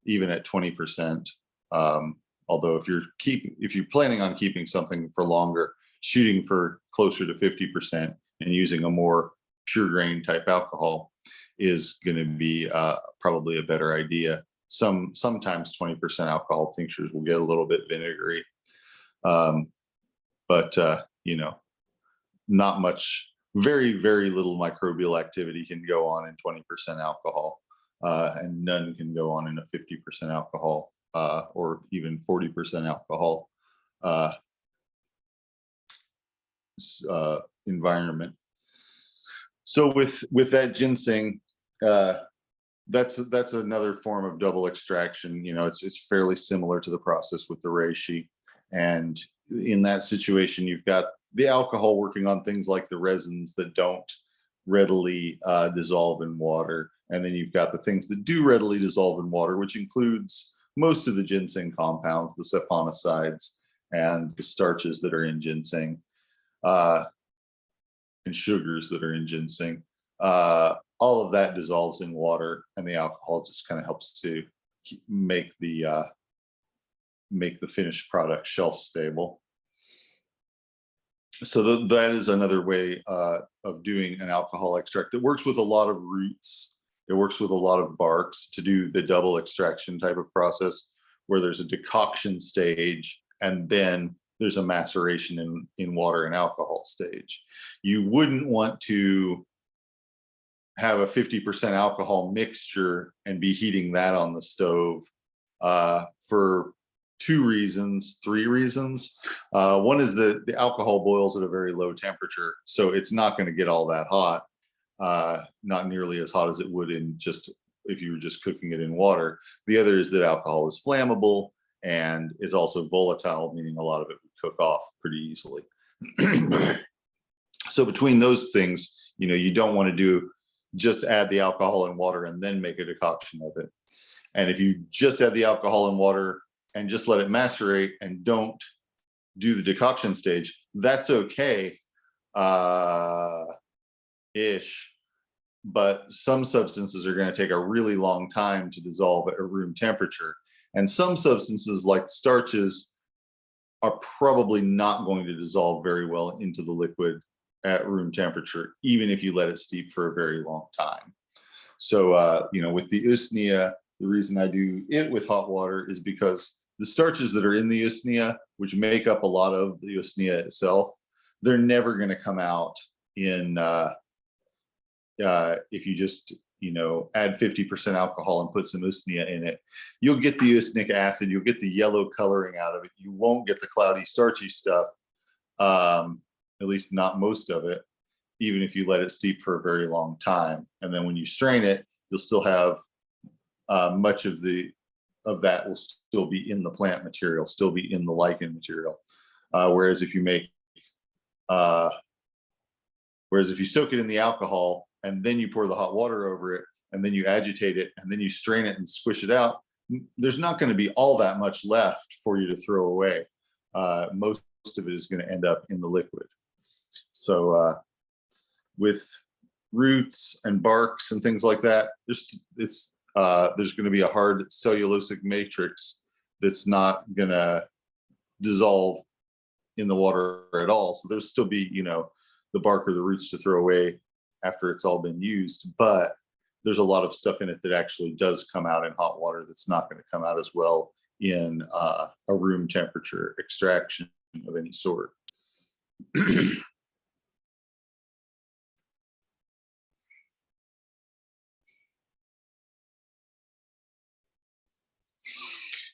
even at 20%. Although if you're planning on keeping something for longer, shooting for closer to 50% and using a more pure grain type alcohol is going to be probably a better idea. Sometimes 20% alcohol tinctures will get a little bit vinegary, but not much. Very, very little microbial activity can go on in 20% alcohol, and none can go on in a 50% alcohol or even 40% alcohol environment. So with that ginseng, that's another form of double extraction. It's fairly similar to the process with the reishi, and in that situation, you've got the alcohol working on things like the resins that don't readily dissolve in water, and then you've got the things that do readily dissolve in water, which includes most of the ginseng compounds, the saponicides and the starches that are in ginseng, and sugars that are in ginseng. All of that dissolves in water, and the alcohol just kind of helps to make the finished product shelf stable. So that is another way of doing an alcohol extract that works with a lot of roots. It works with a lot of barks to do the double extraction type of process, where there's a decoction stage and then there's a maceration in water and alcohol stage. You wouldn't want to have a 50% alcohol mixture and be heating that on the stove for three reasons. One is that the alcohol boils at a very low temperature, so it's not going to get all that hot, not nearly as hot as it would if you were just cooking it in water. The other is that alcohol is flammable and is also volatile, meaning a lot of it would cook off pretty easily. So between those things, you don't want to just add the alcohol and water and then make a decoction of it. And if you just add the alcohol and water and just let it macerate and don't do the decoction stage, that's okay, ish. But some substances are going to take a really long time to dissolve at a room temperature. And some substances, like starches, are probably not going to dissolve very well into the liquid at room temperature, even if you let it steep for a very long time. So, with the usnea, the reason I do it with hot water is because the starches that are in the usnea, which make up a lot of the usnea itself, they're never going to come out if you just add 50% alcohol and put some usnea in it. You'll get the usnic acid, you'll get the yellow coloring out of it. You won't get the cloudy, starchy stuff, at least not most of it, even if you let it steep for a very long time. And then when you strain it, you'll still have much of that will still be in the plant material, still be in the lichen material. Whereas if you soak it in the alcohol and then you pour the hot water over it and then you agitate it and then you strain it and squish it out, there's not going to be all that much left for you to throw away. Most of it is going to end up in the liquid. So with roots and barks and things like that, there's going to be a hard cellulosic matrix that's not going to dissolve in the water at all. So there's still be, the bark or the roots to throw away after it's all been used, but there's a lot of stuff in it that actually does come out in hot water that's not going to come out as well in a room temperature extraction of any sort.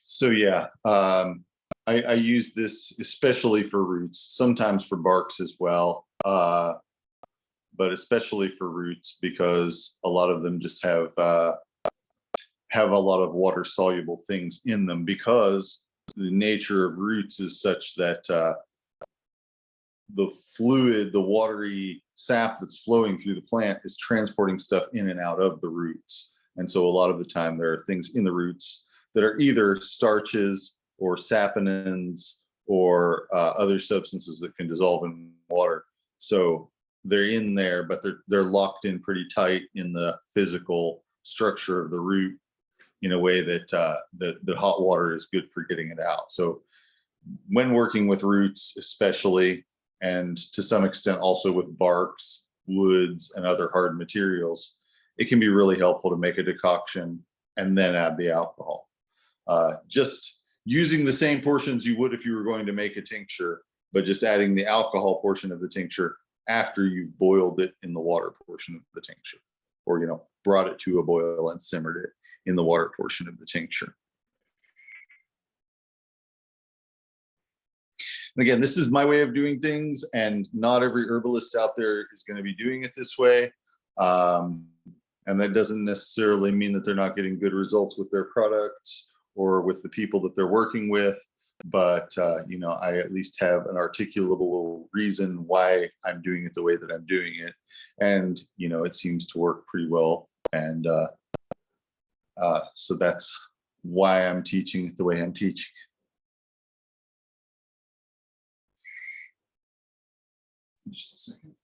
So yeah, I use this especially for roots, sometimes for barks as well, but especially for roots because a lot of them just have a lot of water soluble things in them, because the nature of roots is such that the fluid, the watery sap that's flowing through the plant is transporting stuff in and out of the roots. And so a lot of the time there are things in the roots that are either starches or saponins or other substances that can dissolve in water. So they're in there, but they're locked in pretty tight in the physical structure of the root in a way that that hot water is good for getting it out. So when working with roots, especially, and to some extent also with barks, woods, and other hard materials, it can be really helpful to make a decoction and then add the alcohol. Just using the same portions you would if you were going to make a tincture, but just adding the alcohol portion of the tincture after you've boiled it in the water portion of the tincture, or brought it to a boil and simmered it in the water portion of the tincture. And again, this is my way of doing things, and not every herbalist out there is going to be doing it this way. And that doesn't necessarily mean that they're not getting good results with their products or with the people that they're working with. But, I at least have an articulable reason why I'm doing it the way that I'm doing it. And, it seems to work pretty well. And so that's why I'm teaching it the way I'm teaching. Just a second.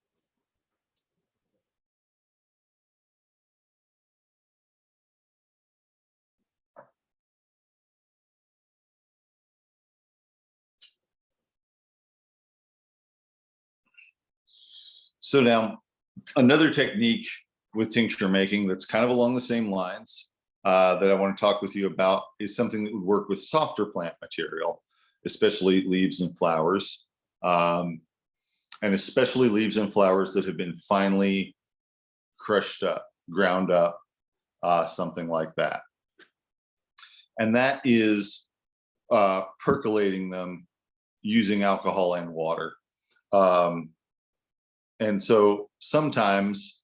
So now another technique with tincture making that's kind of along the same lines that I want to talk with you about is something that would work with softer plant material, especially leaves and flowers, and especially leaves and flowers that have been finely crushed up, ground up, something like that. And that is percolating them using alcohol and water. And so sometimes,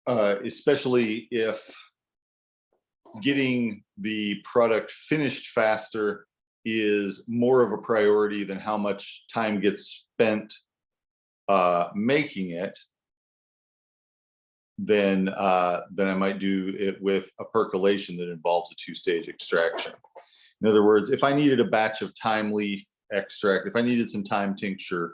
especially if getting the product finished faster is more of a priority than how much time gets spent making it, then I might do it with a percolation that involves a two-stage extraction. In other words, if I needed a batch of thyme leaf extract, if I needed some thyme tincture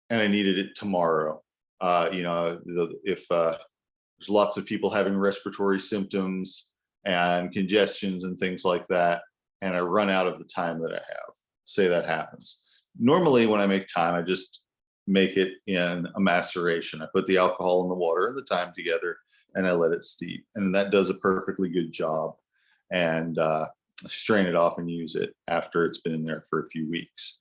and I needed it tomorrow, if there's lots of people having respiratory symptoms and congestions and things like that, and I run out of the time that I have, say that happens. Normally when I make thyme, I just make it in a maceration. I put the alcohol and the water and the thyme together and I let it steep. And that does a perfectly good job. And strain it off and use it after it's been in there for a few weeks.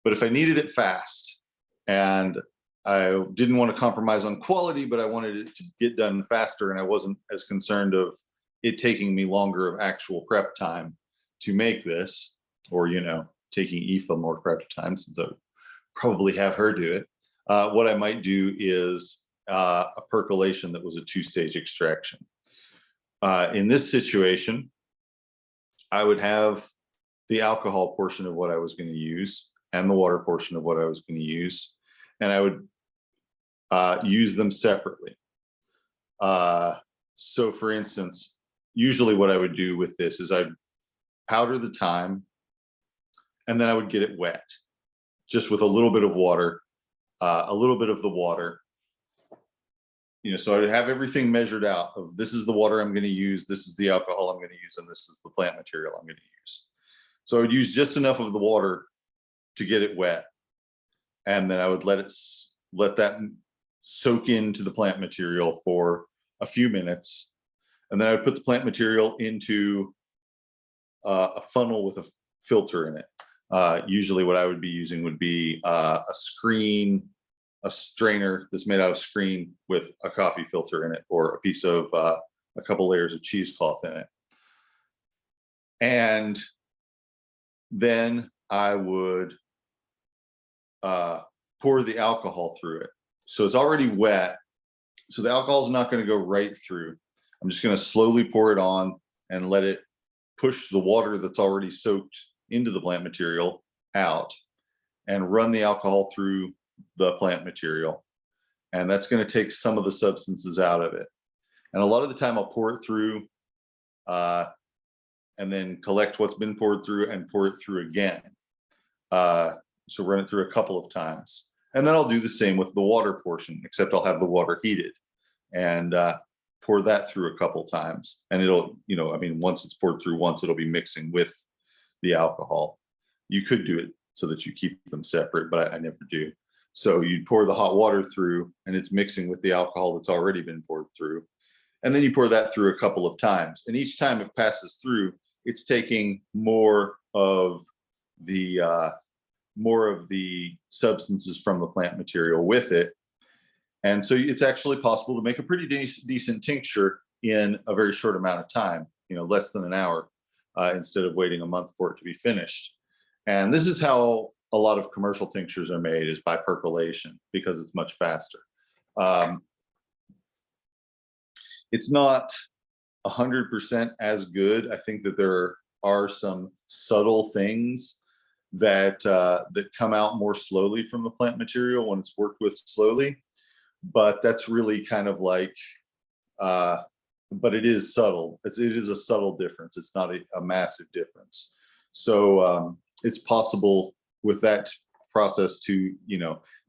But if I needed it fast and I didn't want to compromise on quality, but I wanted it to get done faster and I wasn't as concerned of it taking me longer of actual prep time to make this, or, taking Aoife more prep time, since I would probably have her do it. What I might do is a percolation that was a two-stage extraction. In this situation, I would have the alcohol portion of what I was going to use and the water portion of what I was going to use, and I would use them separately. So for instance, usually what I would do with this is I'd powder the thyme and then I would get it wet, just with a little bit of water, a little bit of the water. So I would have everything measured out of, this is the water I'm going to use, this is the alcohol I'm going to use, and this is the plant material I'm going to use. So I would use just enough of the water to get it wet, and then I would let that soak into the plant material for a few minutes, and then I would put the plant material into a funnel with a filter in it. Usually what I would be using would be a strainer that's made out of screen with a coffee filter in it, or a piece of a couple layers of cheesecloth in it. And then I would pour the alcohol through it. So it's already wet, so the alcohol is not going to go right through. I'm just going to slowly pour it on and let it push the water that's already soaked into the plant material out, and run the alcohol through the plant material. And that's going to take some of the substances out of it. And a lot of the time I'll pour it through and then collect what's been poured through and pour it through again. So run it through a couple of times. And then I'll do the same with the water portion, except I'll have the water heated and pour that through a couple times. And it'll, once it's poured through once, it'll be mixing with the alcohol. You could do it so that you keep them separate, but I never do. So you pour the hot water through and it's mixing with the alcohol that's already been poured through. And then you pour that through a couple of times. And each time it passes through, it's taking more of the substances from the plant material with it. And so it's actually possible to make a pretty decent tincture in a very short amount of time, less than an hour, instead of waiting a month for it to be finished. And this is how a lot of commercial tinctures are made, is by percolation, because it's much faster. It's not 100% as good. I think that there are some subtle things that come out more slowly from the plant material when it's worked with slowly, but that's really kind of like, but it is subtle. It is a subtle difference. It's not a massive difference. So it's possible with that process to,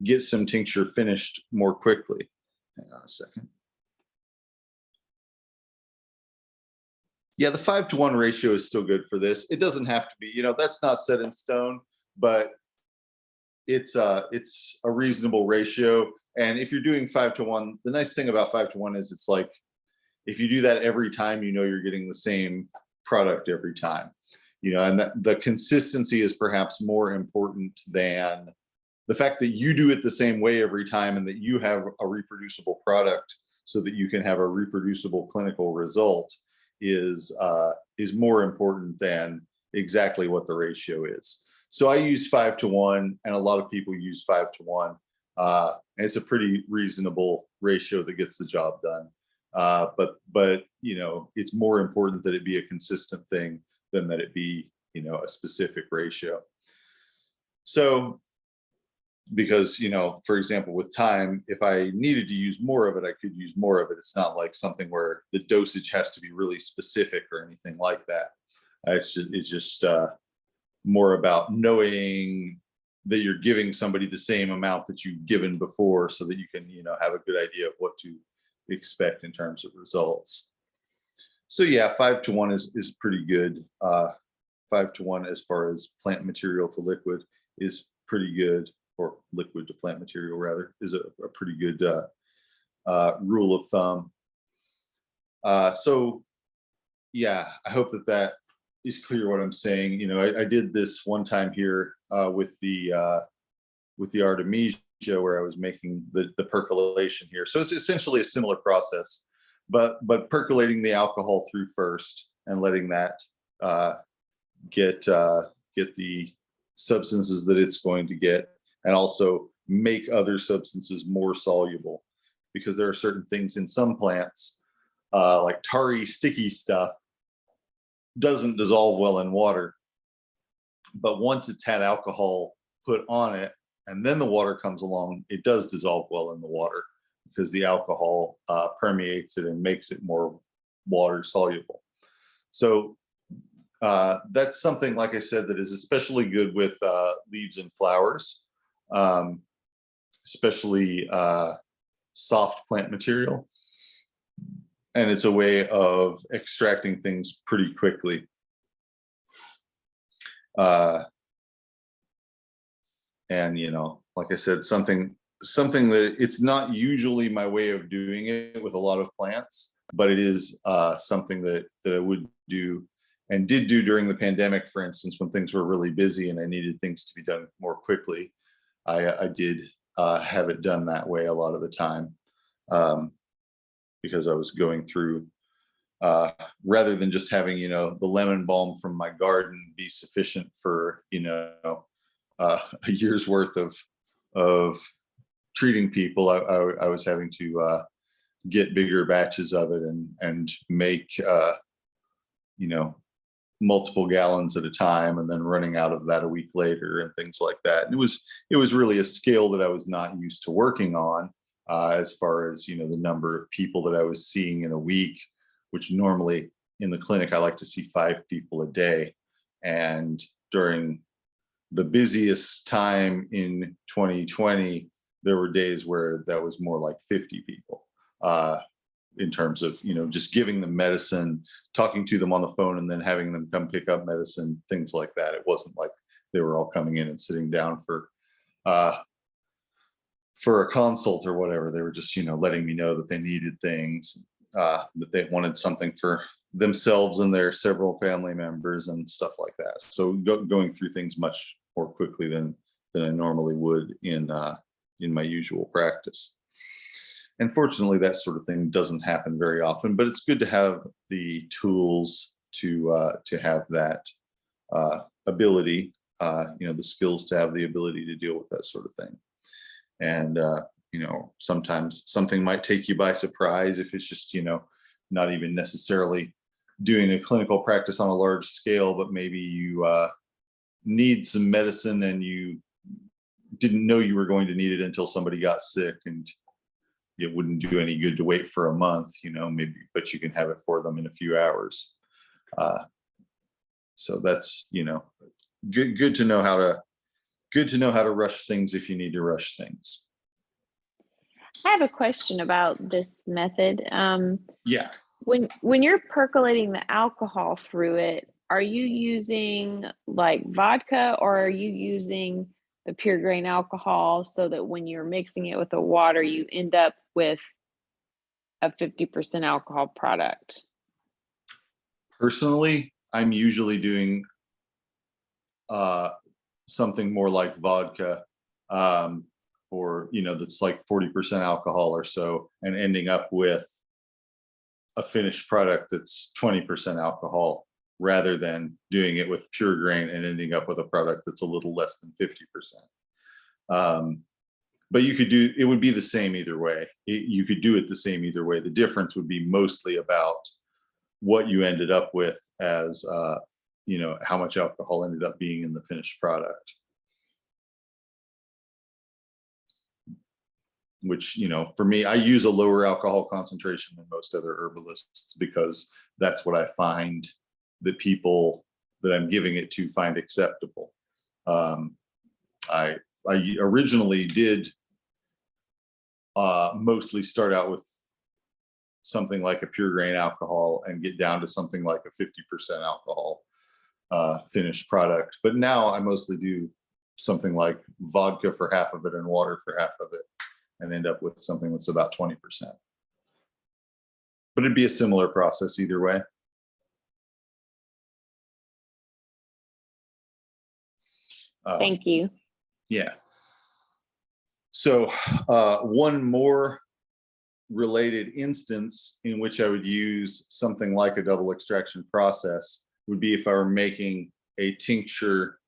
get some tincture finished more quickly. Hang on a second. Yeah, the 5-to-1 ratio is still good for this. It doesn't have to be, that's not set in stone, but it's a reasonable ratio. And if you're doing 5-to-1, the nice thing about 5-to-1 is it's like, if you do that every time, you're getting the same product every time, and the consistency is perhaps more important than the fact that you do it the same way every time and that you have a reproducible product so that you can have a reproducible clinical result is more important than exactly what the ratio is. So I use 5-to-1, and a lot of people use 5-to-1. And it's a pretty reasonable ratio that gets the job done. But it's more important that it be a consistent thing than that it be, a specific ratio. So, because, for example, with thyme, if I needed to use more of it, I could use more of it. It's not like something where the dosage has to be really specific or anything like that. It's just more about knowing that you're giving somebody the same amount that you've given before, so that you can, have a good idea of what to expect in terms of results. So yeah, 5-to-1 is pretty good. 5-to-1 as far as plant material to liquid is pretty good, or liquid to plant material rather, is a pretty good rule of thumb. So yeah, I hope that is clear what I'm saying. I did this one time here with the Artemisia, where I was making the percolation here. So it's essentially a similar process, but percolating the alcohol through first and letting that get the substances that it's going to get, and also make other substances more soluble, because there are certain things in some plants, like tarry, sticky stuff, doesn't dissolve well in water. But once it's had alcohol put on it, and then the water comes along, it does dissolve well in the water, because the alcohol permeates it and makes it more water soluble. So that's something, like I said, that is especially good with leaves and flowers, especially soft plant material. And it's a way of extracting things pretty quickly. And, like I said, something that it's not usually my way of doing it with a lot of plants, but it is something that I would do and did do during the pandemic, for instance, when things were really busy and I needed things to be done more quickly. I did have it done that way a lot of the time, because I was going through, rather than just having, the lemon balm from my garden be sufficient for, a year's worth of treating people. I was having to get bigger batches of it and make, multiple gallons at a time, and then running out of that a week later and things like that. And it was really a scale that I was not used to working on, as far as, the number of people that I was seeing in a week, which normally in the clinic, I like to see 5 people a day. And during the busiest time in 2020, there were days where that was more like 50 people, in terms of, just giving them medicine, talking to them on the phone, and then having them come pick up medicine, things like that. It wasn't like they were all coming in and sitting down for a consult or whatever. They were just, letting me know that they needed things, that they wanted something for themselves and their several family members and stuff like that. So going through things much more quickly than I normally would in my usual practice. And fortunately, that sort of thing doesn't happen very often, but it's good to have the tools to have that ability, the skills to have the ability to deal with that sort of thing. And, sometimes something might take you by surprise if it's just, not even necessarily doing a clinical practice on a large scale, but maybe you need some medicine and you didn't know you were going to need it until somebody got sick, and it wouldn't do any good to wait for a month, maybe, but you can have it for them in a few hours. So that's, good to know how to good to know how to rush things if you need to rush things. I have a question about this method. Yeah. When you're percolating the alcohol through it, are you using like vodka, or are you using the pure grain alcohol so that when you're mixing it with the water, you end up with a 50% alcohol product? Personally, I'm usually doing something more like vodka, or that's like 40% alcohol or so, and ending up with a finished product that's 20% alcohol, rather than doing it with pure grain and ending up with a product that's a little less than 50%. But it would be the same either way. You could do it the same either way. The difference would be mostly about what you ended up with as how much alcohol ended up being in the finished product, which for me, I use a lower alcohol concentration than most other herbalists, because that's what I find that people that I'm giving it to find acceptable. I originally did mostly start out with something like a pure grain alcohol and get down to something like a 50% alcohol finished product. But now I mostly do something like vodka for half of it and water for half of it, and end up with something that's about 20%. But it'd be a similar process either way. Thank you. Yeah. So one more related instance in which I would use something like a double extraction process would be if I were making a tincture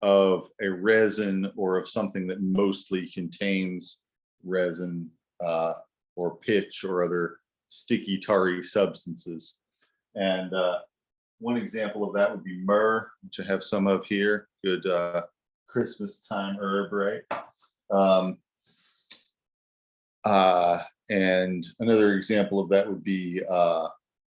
of a resin, or of something that mostly contains resin or pitch or other sticky, tarry substances. And one example of that would be myrrh, which I have some of here. Good Christmas time herb, right? And another example of that would be,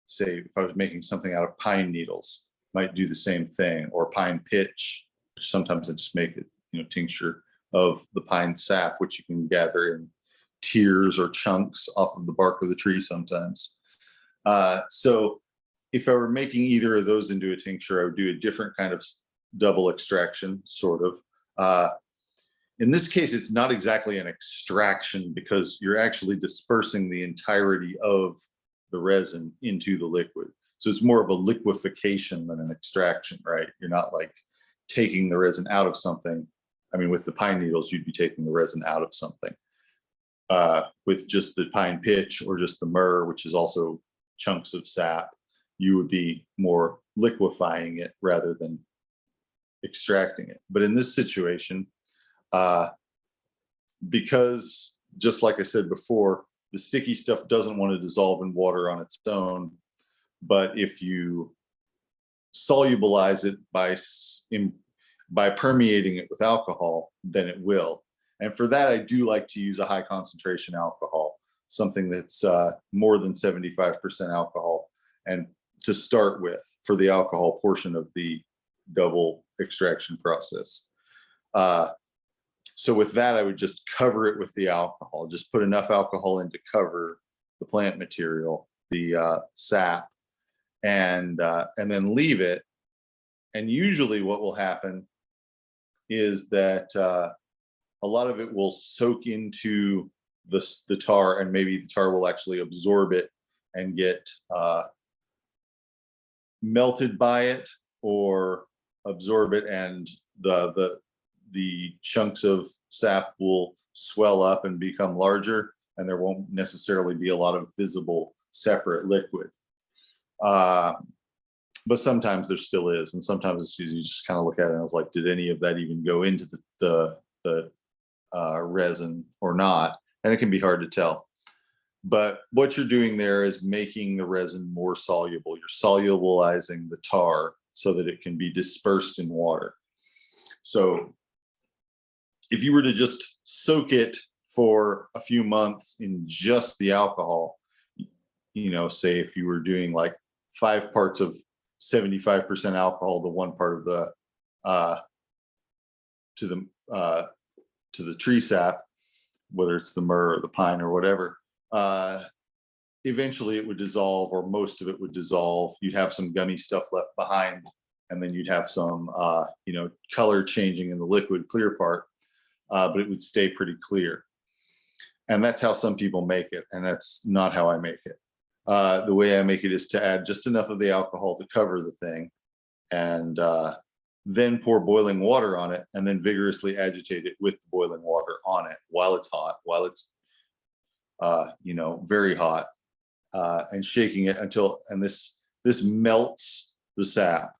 say, if I was making something out of pine needles, might do the same thing, or pine pitch. Sometimes I just make it, tincture of the pine sap, which you can gather in tears or chunks off of the bark of the tree sometimes. So if I were making either of those into a tincture, I would do a different kind of double extraction, sort of. In this case, it's not exactly an extraction, because you're actually dispersing the entirety of the resin into the liquid. So it's more of a liquefaction than an extraction, right? You're not like taking the resin out of something. I mean, with the pine needles, you'd be taking the resin out of something. With just the pine pitch or just the myrrh, which is also chunks of sap, you would be more liquefying it rather than extracting it. But in this situation, because just like I said before, the sticky stuff doesn't want to dissolve in water on its own. But if you solubilize it by permeating it with alcohol, then it will. And for that, I do like to use a high concentration alcohol, something that's more than 75% alcohol, and to start with, for the alcohol portion of the double extraction process. So with that, I would just cover it with the alcohol, just put enough alcohol in to cover the plant material, the sap, and then leave it. And usually what will happen is that a lot of it will soak into the tar, and maybe the tar will actually absorb it and get melted by it, or absorb it, and the chunks of sap will swell up and become larger, and there won't necessarily be a lot of visible separate liquid. But sometimes there still is, and sometimes you just kind of look at it and I was like, did any of that even go into the resin or not? And it can be hard to tell. But what you're doing there is making the resin more soluble. You're solubilizing the tar so that it can be dispersed in water. So if you were to just soak it for a few months in just the alcohol, say if you were doing like 5 parts of 75% alcohol to 1 part of the to the tree sap, whether it's the myrrh or the pine or whatever, eventually it would dissolve, or most of it would dissolve. You'd have some gummy stuff left behind, and then you'd have some, color changing in the liquid clear part, but it would stay pretty clear. And that's how some people make it, and that's not how I make it. The way I make it is to add just enough of the alcohol to cover the thing, and then pour boiling water on it, and then vigorously agitate it with the boiling water on it while it's hot, while it's very hot, and shaking it until, and this melts the sap,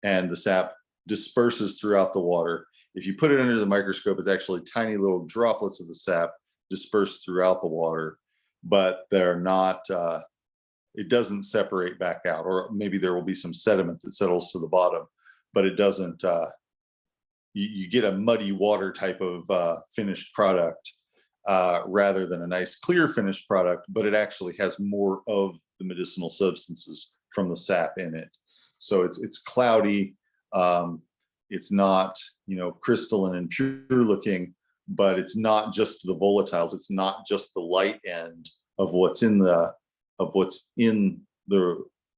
and the sap disperses throughout the water. If you put it under the microscope, it's actually tiny little droplets of the sap dispersed throughout the water, but they're not, it doesn't separate back out, or maybe there will be some sediment that settles to the bottom, but it doesn't, you get a muddy water type of finished product, rather than a nice clear finished product, but it actually has more of the medicinal substances from the sap in it. So it's cloudy, it's not, crystalline and pure looking, but it's not just the volatiles, it's not just the light end of what's in the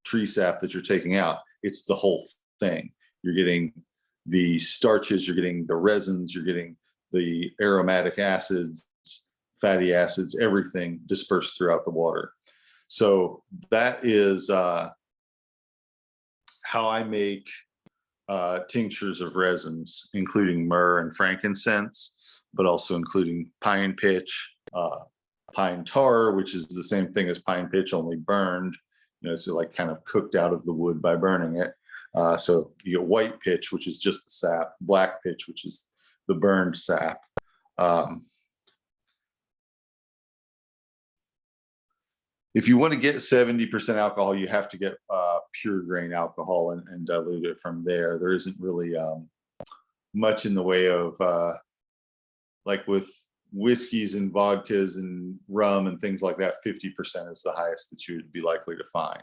tree sap that you're taking out. It's the whole thing. You're getting the starches, you're getting the resins, you're getting the aromatic acids, fatty acids, everything dispersed throughout the water. So that is how I make tinctures of resins, including myrrh and frankincense, but also including pine pitch, pine tar, which is the same thing as pine pitch, only burned, so like kind of cooked out of the wood by burning it. So you get white pitch, which is just the sap, black pitch, which is the burned sap. If you want to get 70% alcohol, you have to get pure grain alcohol and dilute it from there. There isn't really much in the way of, like with whiskeys and vodkas and rum and things like that, 50% is the highest that you would be likely to find.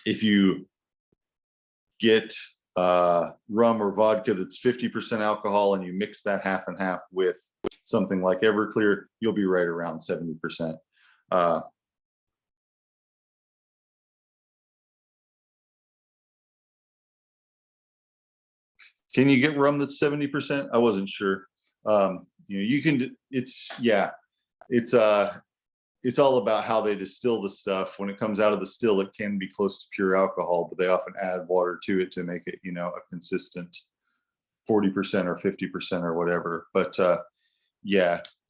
If you get rum or vodka that's 50% alcohol and you mix that half and half with something like Everclear, you'll be right around 70%. Can you get rum that's 70%? I wasn't sure. You can, it's all about how they distill the stuff. When it comes out of the still, it can be close to pure alcohol, but they often add water to it to make it, a consistent 40% or 50% or whatever. But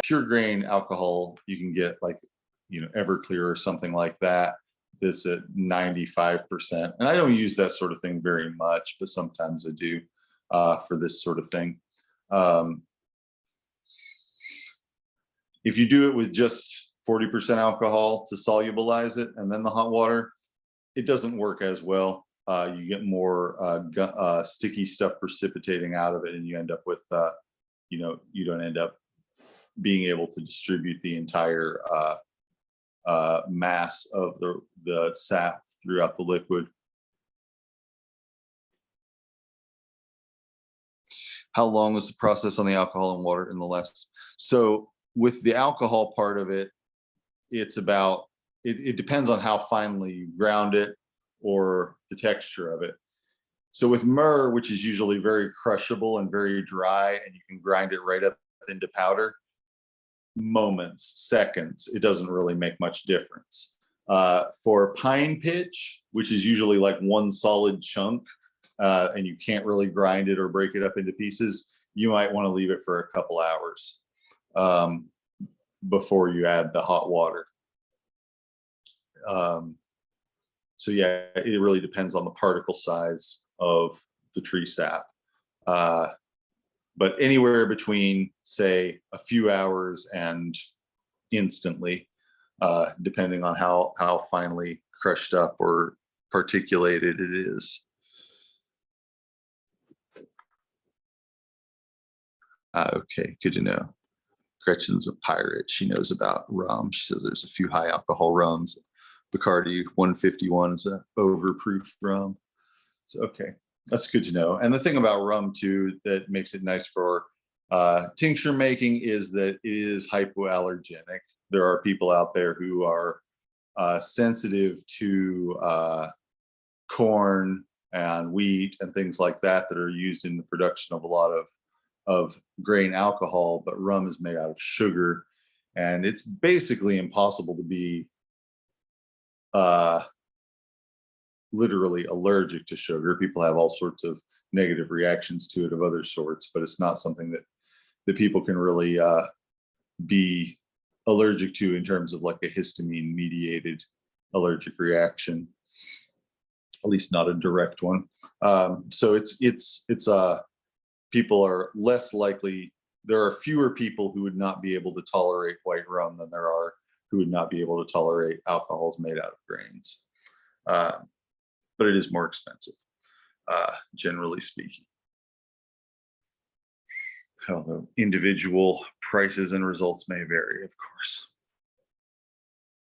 pure grain alcohol, you can get like, Everclear or something like that. That's at 95%. And I don't use that sort of thing very much, but sometimes I do for this sort of thing. If you do it with just 40% alcohol to solubilize it and then the hot water, it doesn't work as well. You get more sticky stuff precipitating out of it, and you end up with, you don't end up being able to distribute the entire mass of the sap throughout the liquid. How long was the process on the alcohol and water in the last? So with the alcohol part of it, it's about, it depends on how finely you ground it or the texture of it. So with myrrh, which is usually very crushable and very dry, and you can grind it right up into powder, moments, seconds, it doesn't really make much difference. For pine pitch, which is usually like one solid chunk, and you can't really grind it or break it up into pieces, you might want to leave it for a couple hours before you add the hot water. So yeah, it really depends on the particle size of the tree sap. But anywhere between, say, a few hours and instantly, depending on how finely crushed up or particulated it is. Okay, good to know. Gretchen's a pirate. She knows about rum. She says there's a few high alcohol rums. Bacardi 151 is a overproof rum. So, okay. That's good to know. And the thing about rum too that makes it nice for tincture making is that it is hypoallergenic. There are people out there who are sensitive to corn and wheat and things like that that are used in the production of a lot of grain alcohol, but rum is made out of sugar, and it's basically impossible to be literally allergic to sugar. People have all sorts of negative reactions to it of other sorts, but it's not something that people can really be allergic to in terms of like a histamine mediated allergic reaction, at least not a direct one. So it's people are less likely. There are fewer people who would not be able to tolerate white rum than there are who would not be able to tolerate alcohols made out of grains. But it is more expensive, generally speaking. Although individual prices and results may vary, of course.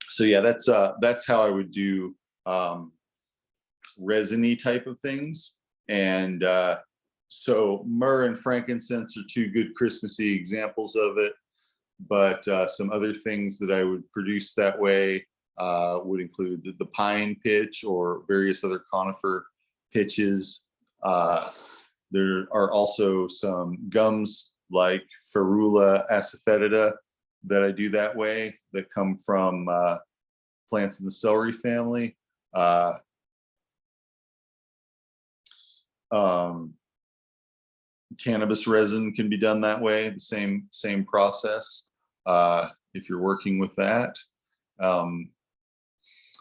So yeah, that's how I would do resiny type of things. And so myrrh and frankincense are two good Christmassy examples of it. But some other things that I would produce that way would include the pine pitch or various other conifer pitches. There are also some gums like Ferula asafoetida that I do that way that come from plants in the celery family. Cannabis resin can be done that way, the same process if you're working with that.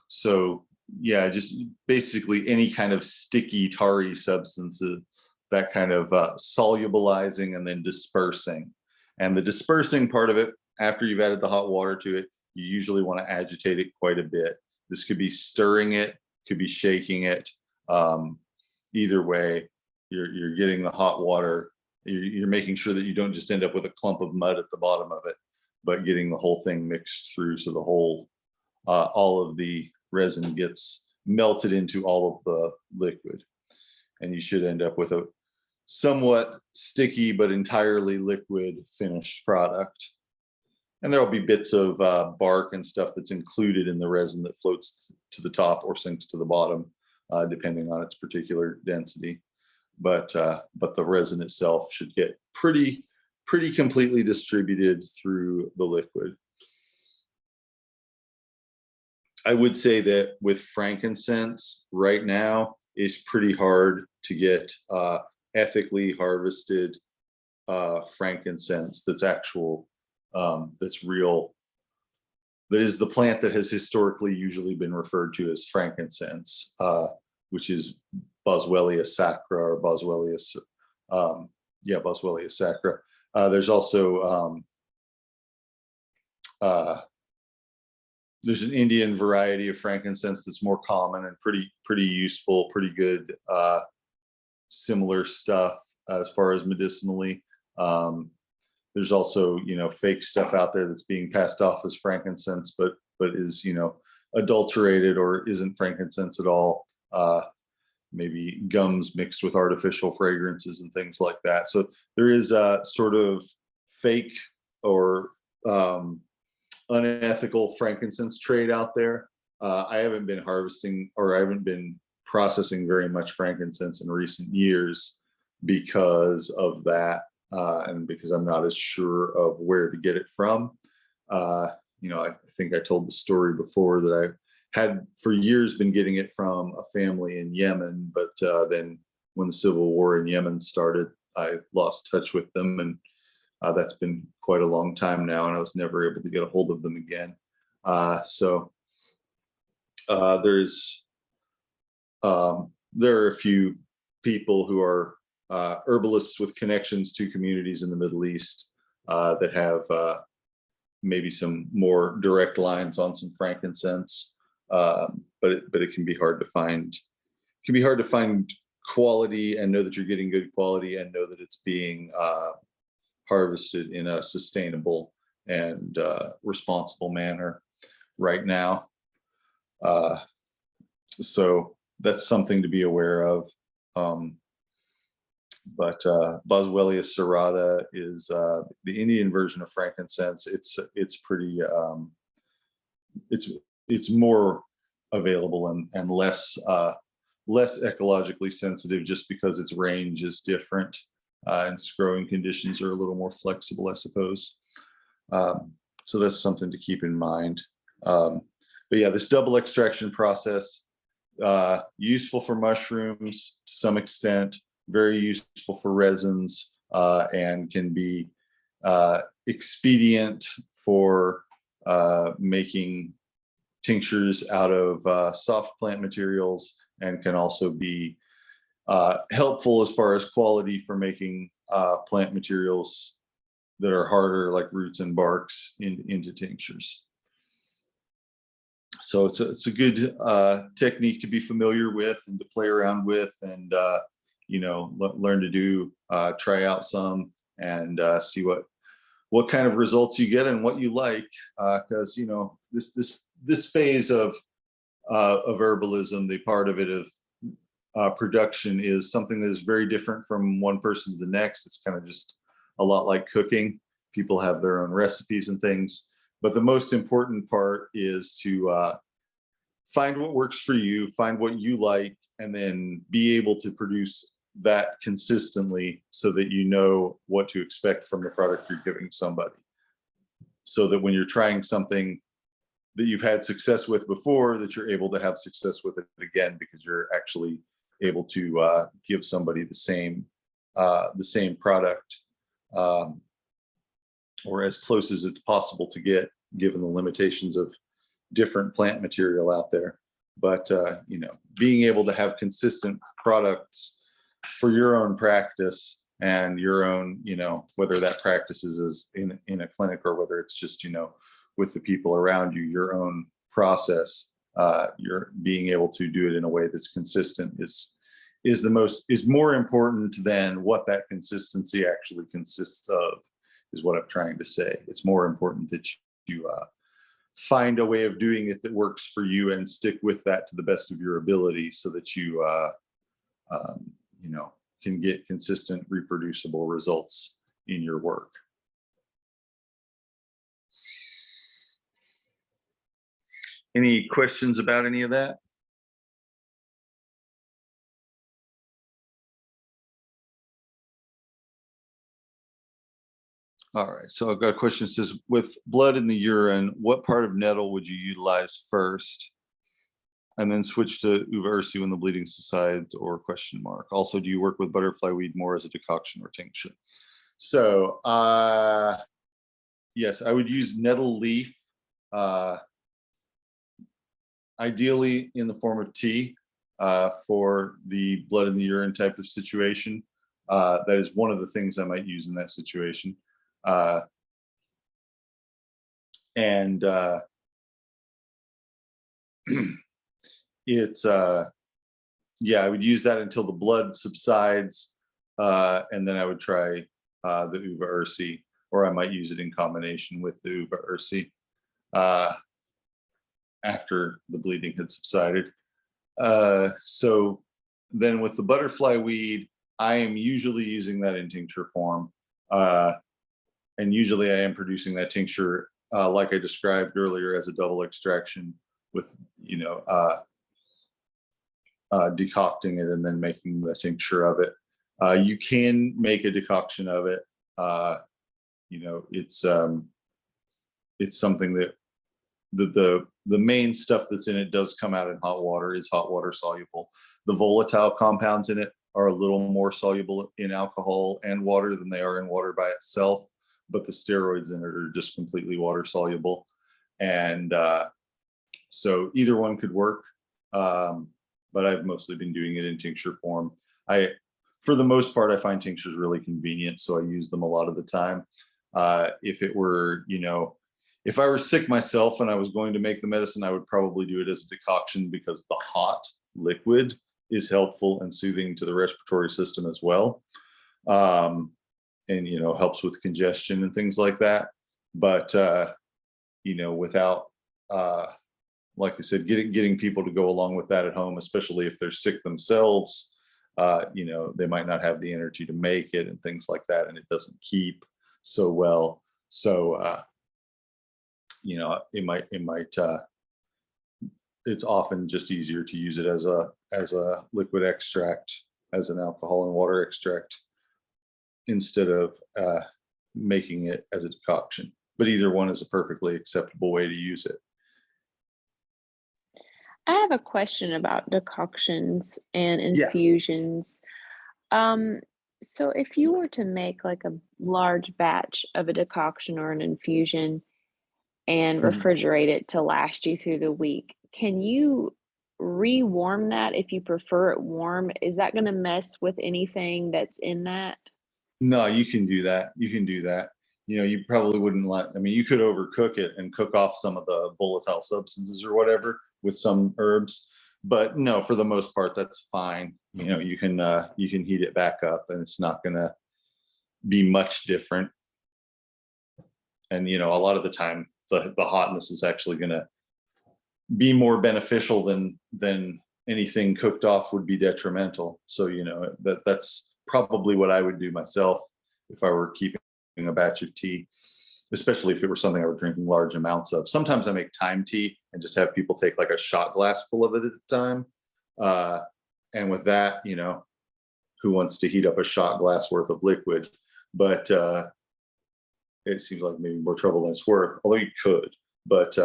So yeah, just basically any kind of sticky, tarry substances, that kind of solubilizing and then dispersing. And the dispersing part of it, after you've added the hot water to it, you usually want to agitate it quite a bit. This could be stirring it, could be shaking it. Either way, you're getting the hot water. You're making sure that you don't just end up with a clump of mud at the bottom of it, but getting the whole thing mixed through so the whole, all of the resin gets melted into all of the liquid. And you should end up with a somewhat sticky but entirely liquid finished product. And there'll be bits of bark and stuff that's included in the resin that floats to the top or sinks to the bottom, depending on its particular density. But the resin itself should get pretty completely distributed through the liquid. I would say that with frankincense right now, it's pretty hard to get ethically harvested frankincense that's actual, that's real, that is the plant that has historically usually been referred to as frankincense, which is Boswellia sacra or Boswellia, Boswellia sacra. There's also there's an Indian variety of frankincense that's more common and pretty useful, pretty good, similar stuff as far as medicinally. There's also, fake stuff out there that's being passed off as frankincense, but is, adulterated or isn't frankincense at all. Maybe gums mixed with artificial fragrances and things like that. So there is a sort of fake or unethical frankincense trade out there. I haven't been harvesting, or I haven't been processing very much frankincense in recent years because of that, and because I'm not as sure of where to get it from. I think I told the story before that I had for years been getting it from a family in Yemen, but then when the civil war in Yemen started, I lost touch with them, and that's been quite a long time now, and I was never able to get a hold of them again. There are a few people who are herbalists with connections to communities in the Middle East that have maybe some more direct lines on some frankincense, but it can be hard to find. It can be hard to find quality and know that you're getting good quality and know that it's being harvested in a sustainable and responsible manner right now. So that's something to be aware of. But Boswellia serrata is the Indian version of frankincense. It's pretty it's more available and less ecologically sensitive, just because its range is different and its growing conditions are a little more flexible, I suppose. So that's something to keep in mind. But yeah, this double extraction process, useful for mushrooms to some extent, very useful for resins, and can be expedient for making tinctures out of soft plant materials, and can also be helpful as far as quality for making plant materials that are harder, like roots and barks, into tinctures. So it's a good technique to be familiar with and to play around with, and learn to do, try out some, and see what kind of results you get and what you like, because this phase of herbalism, the part of it of production, is something that is very different from one person to the next. It's kind of just a lot like cooking. People have their own recipes and things, but the most important part is to find what works for you, find what you like, and then be able to produce that consistently, so that you know what to expect from the product you're giving somebody, so that when you're trying something that you've had success with before, that you're able to have success with it again, because you're actually able to give somebody the same product, or as close as it's possible to get, given the limitations of different plant material out there. But being able to have consistent products for your own practice, and your own, whether that practice is in a clinic, or whether it's just with the people around you, your own process, you're being able to do it in a way that's consistent is more important than what that consistency actually consists of, is what I'm trying to say. It's more important that you find a way of doing it that works for you, and stick with that to the best of your ability, so that you can get consistent, reproducible results in your work. Any questions about any of that? All right, so I've got a question that says, with blood in the urine, what part of nettle would you utilize first, and then switch to uva ursi when the bleeding subsides, or question mark? Also, do you work with butterfly weed more as a decoction or tincture? So yes, I would use nettle leaf, ideally in the form of tea, for the blood in the urine type of situation. That is one of the things I might use in that situation. And it's yeah, I would use that until the blood subsides, and then I would try the uva ursi, or I might use it in combination with the uva ursi after the bleeding had subsided. So then with the butterfly weed, I am usually using that in tincture form, and usually I am producing that tincture like I described earlier, as a double extraction, with decocting it and then making the tincture of it. You can make a decoction of it. It's something that the main stuff that's in it does come out in hot water, is hot water soluble. The volatile compounds in it are a little more soluble in alcohol and water than they are in water by itself, but the steroids in it are just completely water soluble. And so either one could work, but I've mostly been doing it in tincture form. For the most part, I find tinctures really convenient, so I use them a lot of the time. If it were, if I were sick myself and I was going to make the medicine, I would probably do it as a decoction, because the hot liquid is helpful and soothing to the respiratory system as well. And, helps with congestion and things like that. But, without, like I said, getting people to go along with that at home, especially if they're sick themselves, You know, they might not have the energy to make it and things like that, and it doesn't keep so well. So, you know, it's often just easier to use it as a liquid extract, as an alcohol and water extract, instead of making it as a decoction. But either one is a perfectly acceptable way to use it. I have a question about decoctions and Yeah. infusions. So if you were to make like a large batch of a decoction or an infusion and Mhm. refrigerate it to last you through the week, can you rewarm that if you prefer it warm? Is that going to mess with anything that's in that? No, you can do that. You can do that. You know, you probably wouldn't I mean, you could overcook it and cook off some of the volatile substances or whatever with some herbs, but no, for the most part, that's fine. You know, you can heat it back up and it's not gonna be much different. And, you know, a lot of the time, the hotness is actually gonna be more beneficial than anything cooked off would be detrimental. So, you know, that's probably what I would do myself if I were keeping a batch of tea, especially if it were something I were drinking large amounts of. Sometimes I make time tea and just have people take like a shot glass full of it at a time. And with that, you know, who wants to heat up a shot glass worth of liquid? But it seems like maybe more trouble than it's worth, although you could. But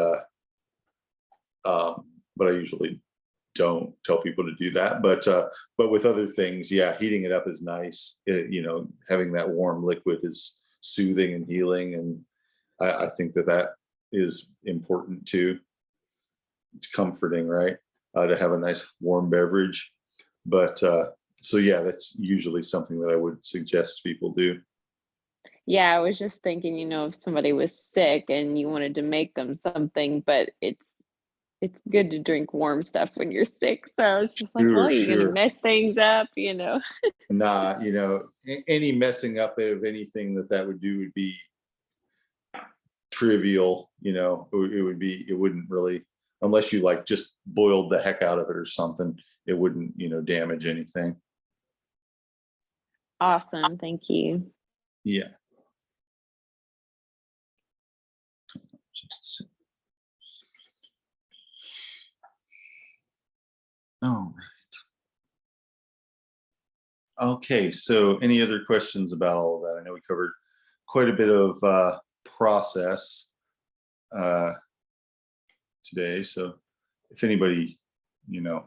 I usually don't tell people to do that. But with other things, yeah, heating it up is nice. You know, having that warm liquid is soothing and healing, and I think that is important too. It's comforting, right? To have a nice warm beverage. But so yeah, that's usually something that I would suggest people do. Yeah, I was just thinking, if somebody was sick and you wanted to make them something, but it's good to drink warm stuff when you're sick. So I was just like, well, Sure, you're gonna sure. mess things up. Nah, you know, any messing up of anything that would do would be trivial. You know, it wouldn't really, unless you like just boiled the heck out of it or something, it wouldn't, you know, damage anything. Awesome, thank you. Yeah. Just all right. Okay, so any other questions about all of that? I know we covered quite a bit of process today. So if anybody, you know,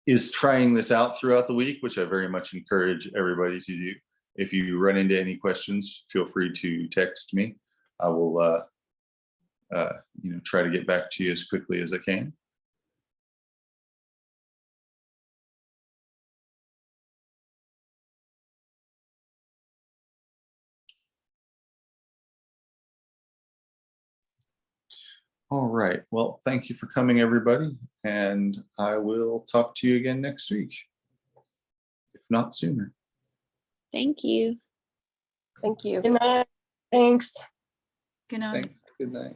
is trying this out throughout the week, which I very much encourage everybody to do, if you run into any questions, feel free to text me. I will, you know, try to get back to you as quickly as I can. All right. Well, thank you for coming, everybody. And I will talk to you again next week, if not sooner. Thank you. Thank you. Good night. Thanks. Good night. Thanks. Good night.